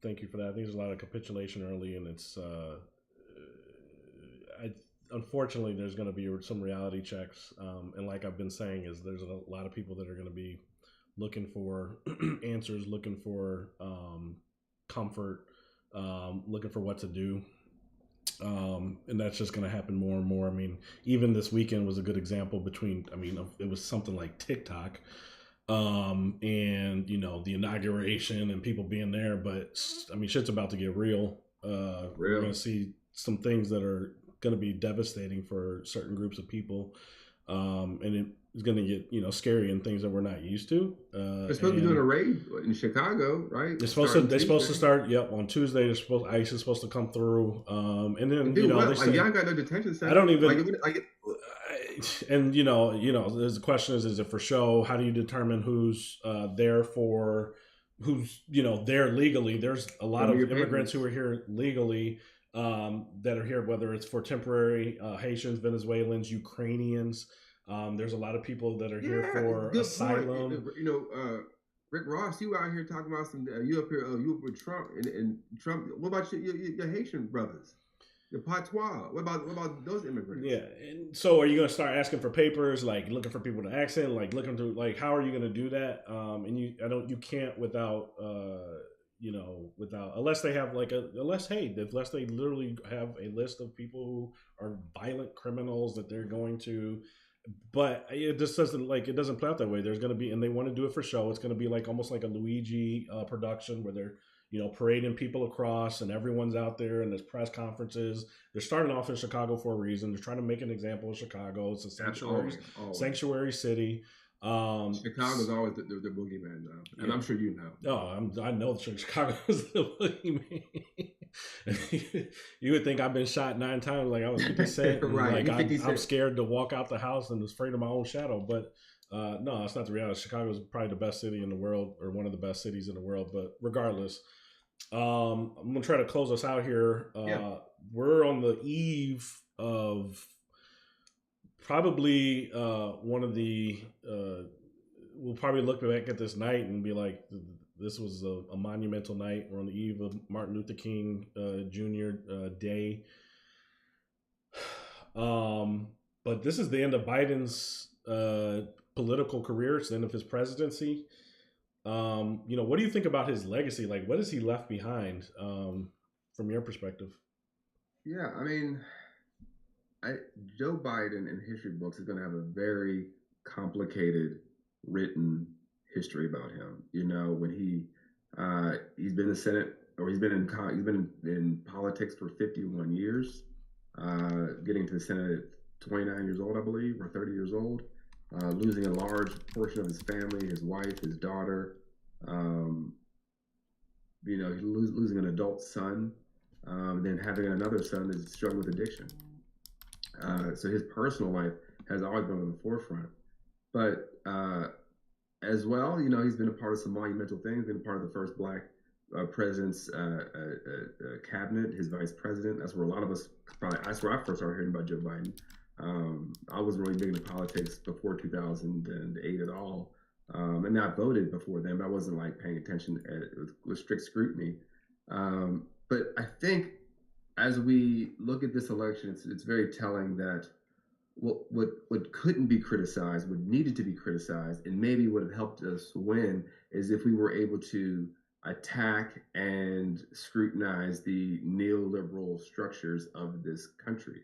Thank you for that. I think there's a lot of capitulation early, and it's. Unfortunately, there's going to be some reality checks, and like I've been saying, is there's a lot of people that are going to be looking for answers, looking for comfort, looking for what to do. And that's just going to happen more and more. I mean, even this weekend was a good example it was something like TikTok, and, the inauguration and people being there, but I mean, shit's about to get real. We're going to see some things that are going to be devastating for certain groups of people. And it's going to get, scary and things that we're not used to. They're supposed to be doing a raid in Chicago, right? They're supposed to start. Yep, on Tuesday. ICE is supposed to come through. And then they say, y'all got no detention center. I don't even. And there's the question is it for show? How do you determine who's there for? Who's there legally? There's a lot of immigrants who are here legally. That are here, whether it's for temporary Haitians, Venezuelans, Ukrainians. There's a lot of people that are here for asylum. Rick Ross, you out here talking about you up here, you up with Trump and Trump. What about your Haitian brothers? Your patois. What about those immigrants? Yeah, and so are you going to start asking for papers, like looking for people to accent, like looking to how are you going to do that? And you can't without. Unless they have unless they literally have a list of people who are violent criminals that they're going to, but it just doesn't it doesn't play out that way. There's going to be, and they want to do it for show. It's going to be almost like a Luigi production where they're, parading people across and everyone's out there and there's press conferences. They're starting off in Chicago for a reason. They're trying to make an example of Chicago. It's a sanctuary city. Chicago's always the boogeyman, though, and I'm sure you know. Oh, I know Chicago's the boogeyman. You would think I've been shot 9 times, like I was 50 Cent. Right. I'm scared to walk out the house and afraid of my own shadow. But no, that's not the reality. Chicago is probably the best city in the world, or one of the best cities in the world. But regardless, I'm gonna try to close us out here. We're on the eve of. Probably one of the we'll probably look back at this night and be like, this was a monumental night. We're on the eve of Martin Luther King Jr. Day. But this is the end of Biden's political career. It's the end of his presidency. What do you think about his legacy? What has he left behind from your perspective? Yeah, I mean, Joe Biden in history books is going to have a very complicated written history about him. When he's been in the Senate, or he's been in politics for 51 years, getting to the Senate at 29 years old, I believe, or 30 years old, losing a large portion of his family, his wife, his daughter. He's losing an adult son, then having another son that's struggling with addiction. So his personal life has always been on the forefront. But as well, he's been a part of some monumental things, been a part of the first Black president's cabinet, his vice president. That's where a lot of us, that's where I first started hearing about Joe Biden. I wasn't really big into politics before 2008 at all. And I voted before then, but I wasn't paying attention with strict scrutiny. But I think, as we look at this election, it's very telling that what couldn't be criticized, what needed to be criticized, and maybe would have helped us win, is if we were able to attack and scrutinize the neoliberal structures of this country,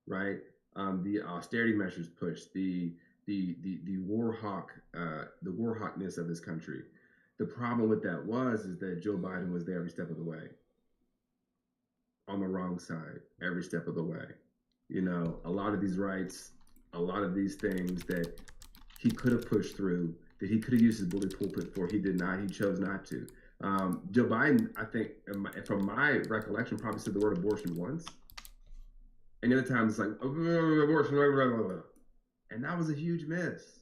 right? The austerity measures pushed, the war hawkness of this country. The problem with that is that Joe Biden was there every step of the way, on the wrong side every step of the way. You know, a lot of these rights, a lot of these things that he could have pushed through, that he could have used his bully pulpit for, he did not. He chose not to. Joe Biden, I think, from my recollection, probably said the word abortion once. And the other time it's like, abortion, blah, blah, blah, blah. And that was a huge miss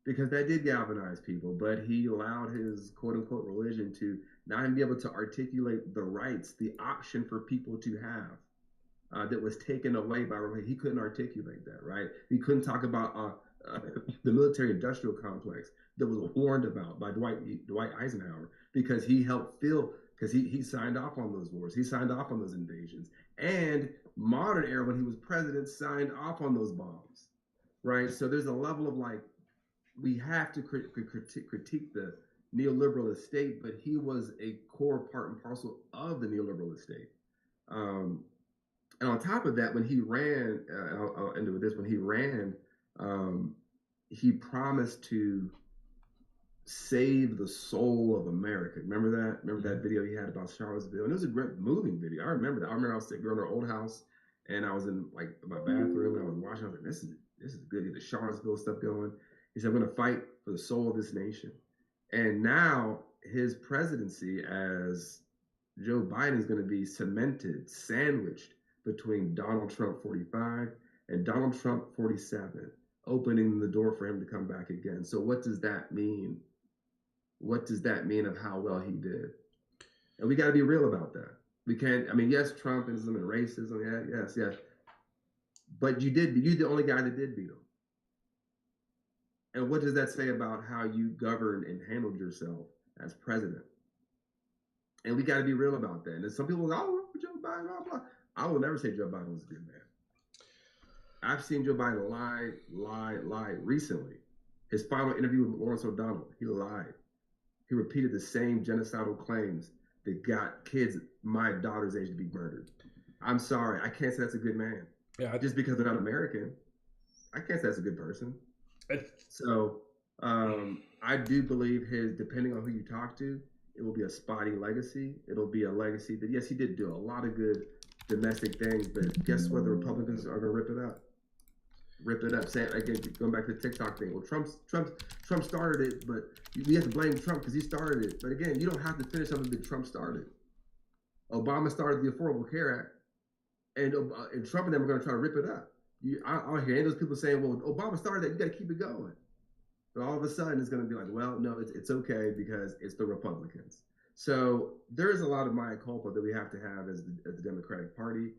because that did galvanize people. But he allowed his quote unquote religion to not even be able to articulate the rights, the option for people to have that was taken away by religion. He couldn't articulate that, right? He couldn't talk about the military industrial complex that was warned about by Dwight Eisenhower because he helped fill, because he signed off on those wars. He signed off on those invasions. And modern era, when he was president, signed off on those bombs, right? So there's a level of like, we have to critique the neoliberal estate, but he was a core part and parcel of the neoliberal estate. And on top of that, when he ran, I'll end it with this, when he ran, he promised to save the soul of America. Remember that? Remember that video he had about Charlottesville? And it was a great moving video. I remember that. I remember I was sitting in our old house and I was in like my bathroom and I was watching. I was like, this is good. Get the Charlottesville stuff going. He said, I'm going to fight for the soul of this nation. And now his presidency as Joe Biden is going to be cemented, sandwiched between Donald Trump 45 and Donald Trump 47, opening the door for him to come back again. So what does that mean? What does that mean of how well he did? And we got to be real about that. We can't, I mean, yes, Trumpism and racism, yeah, yes. But you're the only guy that did beat him. And what does that say about how you governed and handled yourself as president? And we got to be real about that. And some people go, oh, Joe Biden, blah, blah. I will never say Joe Biden was a good man. I've seen Joe Biden lie recently. His final interview with Lawrence O'Donnell, he lied. He repeated the same genocidal claims that got kids my daughter's age to be murdered. I'm sorry, I can't say that's a good man. Yeah, just because they're not American, I can't say that's a good person. So I do believe depending on who you talk to, it will be a spotty legacy. It'll be a legacy that, yes, he did do a lot of good domestic things, but guess what? The Republicans are going to rip it up. Rip it up. Say again, going back to the TikTok thing. Well, Trump started it, but we have to blame Trump because he started it. But again, you don't have to finish something that Trump started. Obama started the Affordable Care Act, and Trump and them are going to try to rip it up. I'll hear any of those people saying, "Well, Obama started that. You got to keep it going." But all of a sudden, it's going to be like, "Well, no, it's okay because it's the Republicans." So there is a lot of mea culpa that we have to have as the Democratic Party,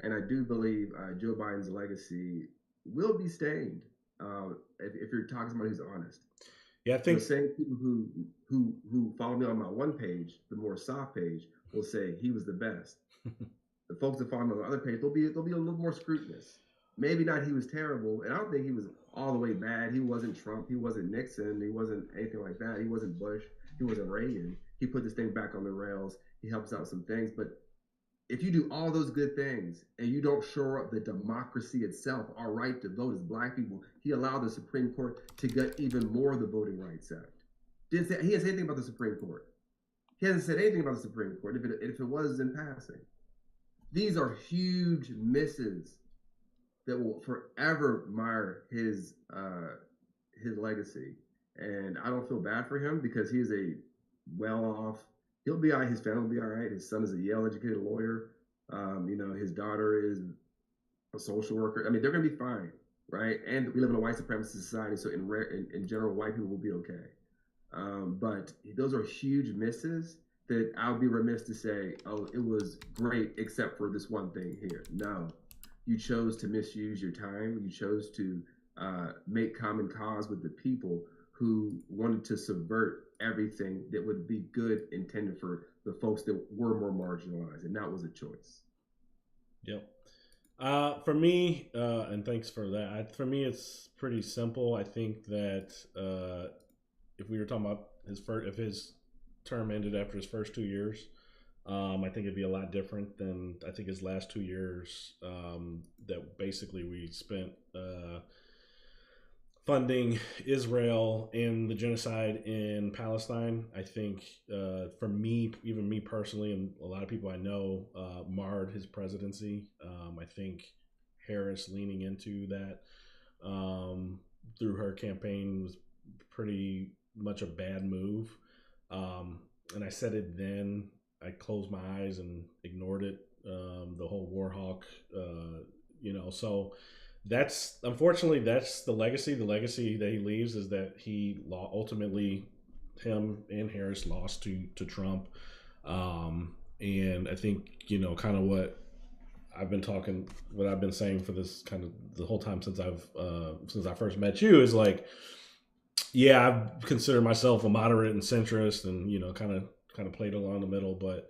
and I do believe Joe Biden's legacy will be stained if you're talking to somebody who's honest. Yeah, I think the same people who follow me on my one page, the more soft page, will say he was the best. The folks that follow me on the other page, they'll be a little more scrutinous. Maybe not he was terrible, and I don't think he was all the way bad. He wasn't Trump, he wasn't Nixon, he wasn't anything like that. He wasn't Bush, he wasn't Reagan. He put this thing back on the rails. He helps out some things, but if you do all those good things and you don't shore up the democracy itself, our right to vote as Black people, he allowed the Supreme Court to gut even more of the Voting Rights Act. He hasn't said anything about the Supreme Court. He hasn't said anything about the Supreme Court if it was in passing. These are huge misses that will forever mar his legacy. And I don't feel bad for him because he is a well-off. He'll be all right. His family will be all right. His son is a Yale-educated lawyer. His daughter is a social worker. I mean, they're going to be fine, right? And we live in a white supremacist society, so in general, white people will be okay. But those are huge misses that I'll be remiss to say, oh, it was great except for this one thing here. No, you chose to misuse your time. You chose to make common cause with the people who wanted to subvert everything that would be good intended for the folks that were more marginalized, and that was a choice. Yep. For me, and thanks for that. For me, it's pretty simple. I think that if we were talking about if his term ended after his first 2 years, I think it'd be a lot different than I think his last 2 years. That basically we spent funding Israel and the genocide in Palestine. I think for me, even me personally, and a lot of people I know, marred his presidency. I think Harris leaning into that through her campaign was pretty much a bad move. And I said it then. I closed my eyes and ignored it. The whole Warhawk, so that's unfortunately that's the legacy. The legacy that he leaves is that he ultimately, him and Harris lost to Trump. And I think kind of what I've been saying for this kind of the whole time since I first met you is like, yeah, I've considered myself a moderate and centrist, and kind of played along the middle, but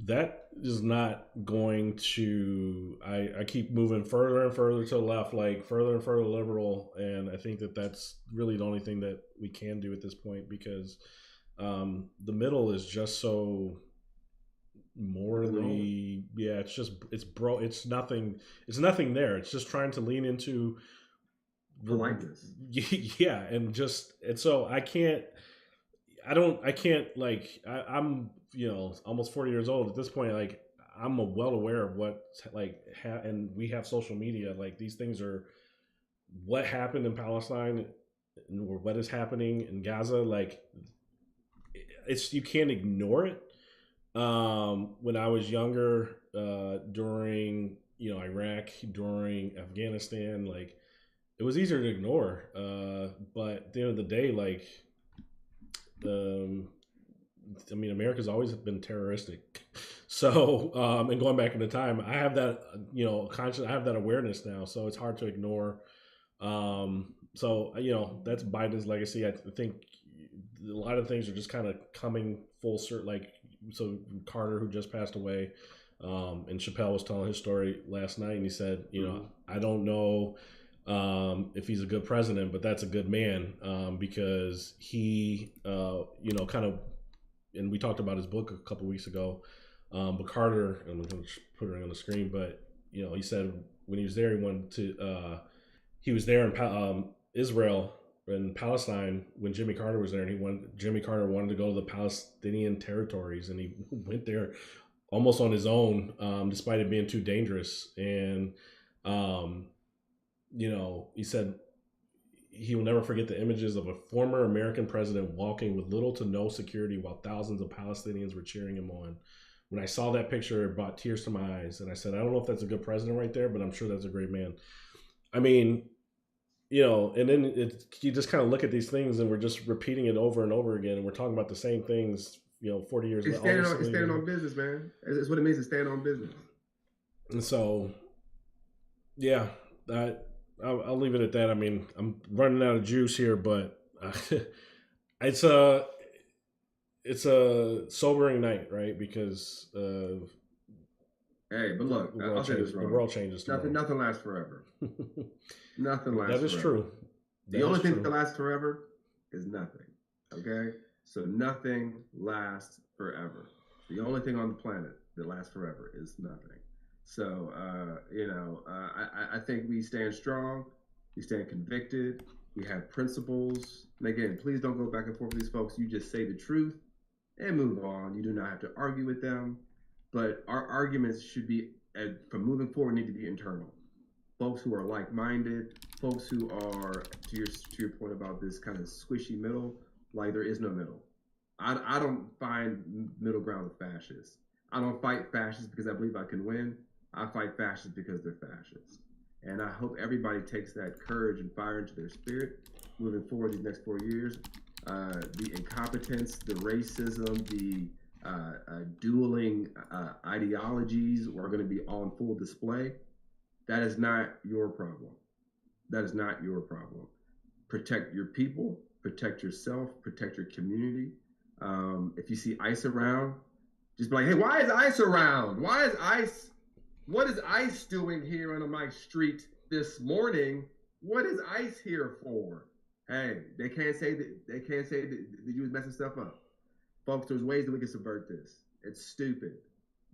that is not going to. I keep moving further and further to the left, like further and further liberal, and I think that that's really the only thing that we can do at this point, because the middle is just so morally, it's nothing there. It's just trying to lean into politeness. Yeah, and so I can't like I'm almost 40 years old at this point. Like I'm well aware of what and we have social media. Like these things are what happened in Palestine or what is happening in Gaza. Like you can't ignore it. When I was younger, during Iraq, during Afghanistan, like it was easier to ignore. But at the end of the day, like America's always been terroristic. So, and going back into time, I have that, I have that awareness now. So it's hard to ignore. So, that's Biden's legacy. I think a lot of things are just kind of coming full circle. Like, so Carter, who just passed away, and Chappelle was telling his story last night, and he said, I don't know if he's a good president, but that's a good man, because he, kind of, and we talked about his book a couple weeks ago, but Carter, and I'm going to put it on the screen, but, he said when he was there, he was there in Israel and Palestine when Jimmy Carter was there, and Jimmy Carter wanted to go to the Palestinian territories, and he went there almost on his own, despite it being too dangerous. And, he said he will never forget the images of a former American president walking with little to no security while thousands of Palestinians were cheering him on. When I saw that picture, it brought tears to my eyes. And I said, I don't know if that's a good president right there, but I'm sure that's a great man. I mean, and then you just kind of look at these things and we're just repeating it over and over again. And we're talking about the same things, 40 years later. It's standing on business, man. It's what it means to stand on business. And so, yeah, I'll leave it at that. I mean, I'm running out of juice here, but it's a sobering night, right? Because hey, but look, I'll say this wrong. The world changes. Nothing lasts forever. Nothing lasts. That is forever. true. The only thing that lasts forever is nothing. Okay, so nothing lasts forever. The only thing on the planet that lasts forever is nothing. So, I think we stand strong, we stand convicted, we have principles. And again, please don't go back and forth with these folks. You just say the truth and move on. You do not have to argue with them. But our arguments should be, from moving forward, need to be internal. Folks who are like-minded, folks who are, to your point about this kind of squishy middle, like there is no middle. I don't find middle ground with fascists. I don't fight fascists because I believe I can win. I fight fascists because they're fascists. And I hope everybody takes that courage and fire into their spirit moving forward these next 4 years. The incompetence, the racism, the dueling ideologies are going to be on full display. That is not your problem. That is not your problem. Protect your people, protect yourself, protect your community. If you see ICE around, just be like, hey, why is ICE around? What is ICE doing here on my street this morning? What is ICE here for? Hey, they can't say that you was messing stuff up. Folks, there's ways that we can subvert this. It's stupid.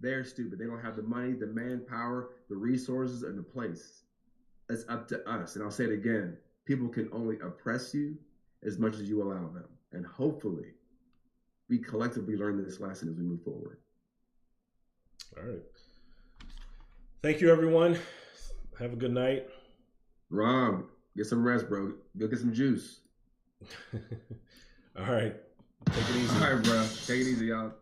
They're stupid. They don't have the money, the manpower, the resources, and the place. It's up to us. And I'll say it again. People can only oppress you as much as you allow them. And hopefully, we collectively learn this lesson as we move forward. All right. Thank you, everyone. Have a good night. Rob, get some rest, bro. Go get some juice. All right. Take it easy. All right, bro. Take it easy, y'all.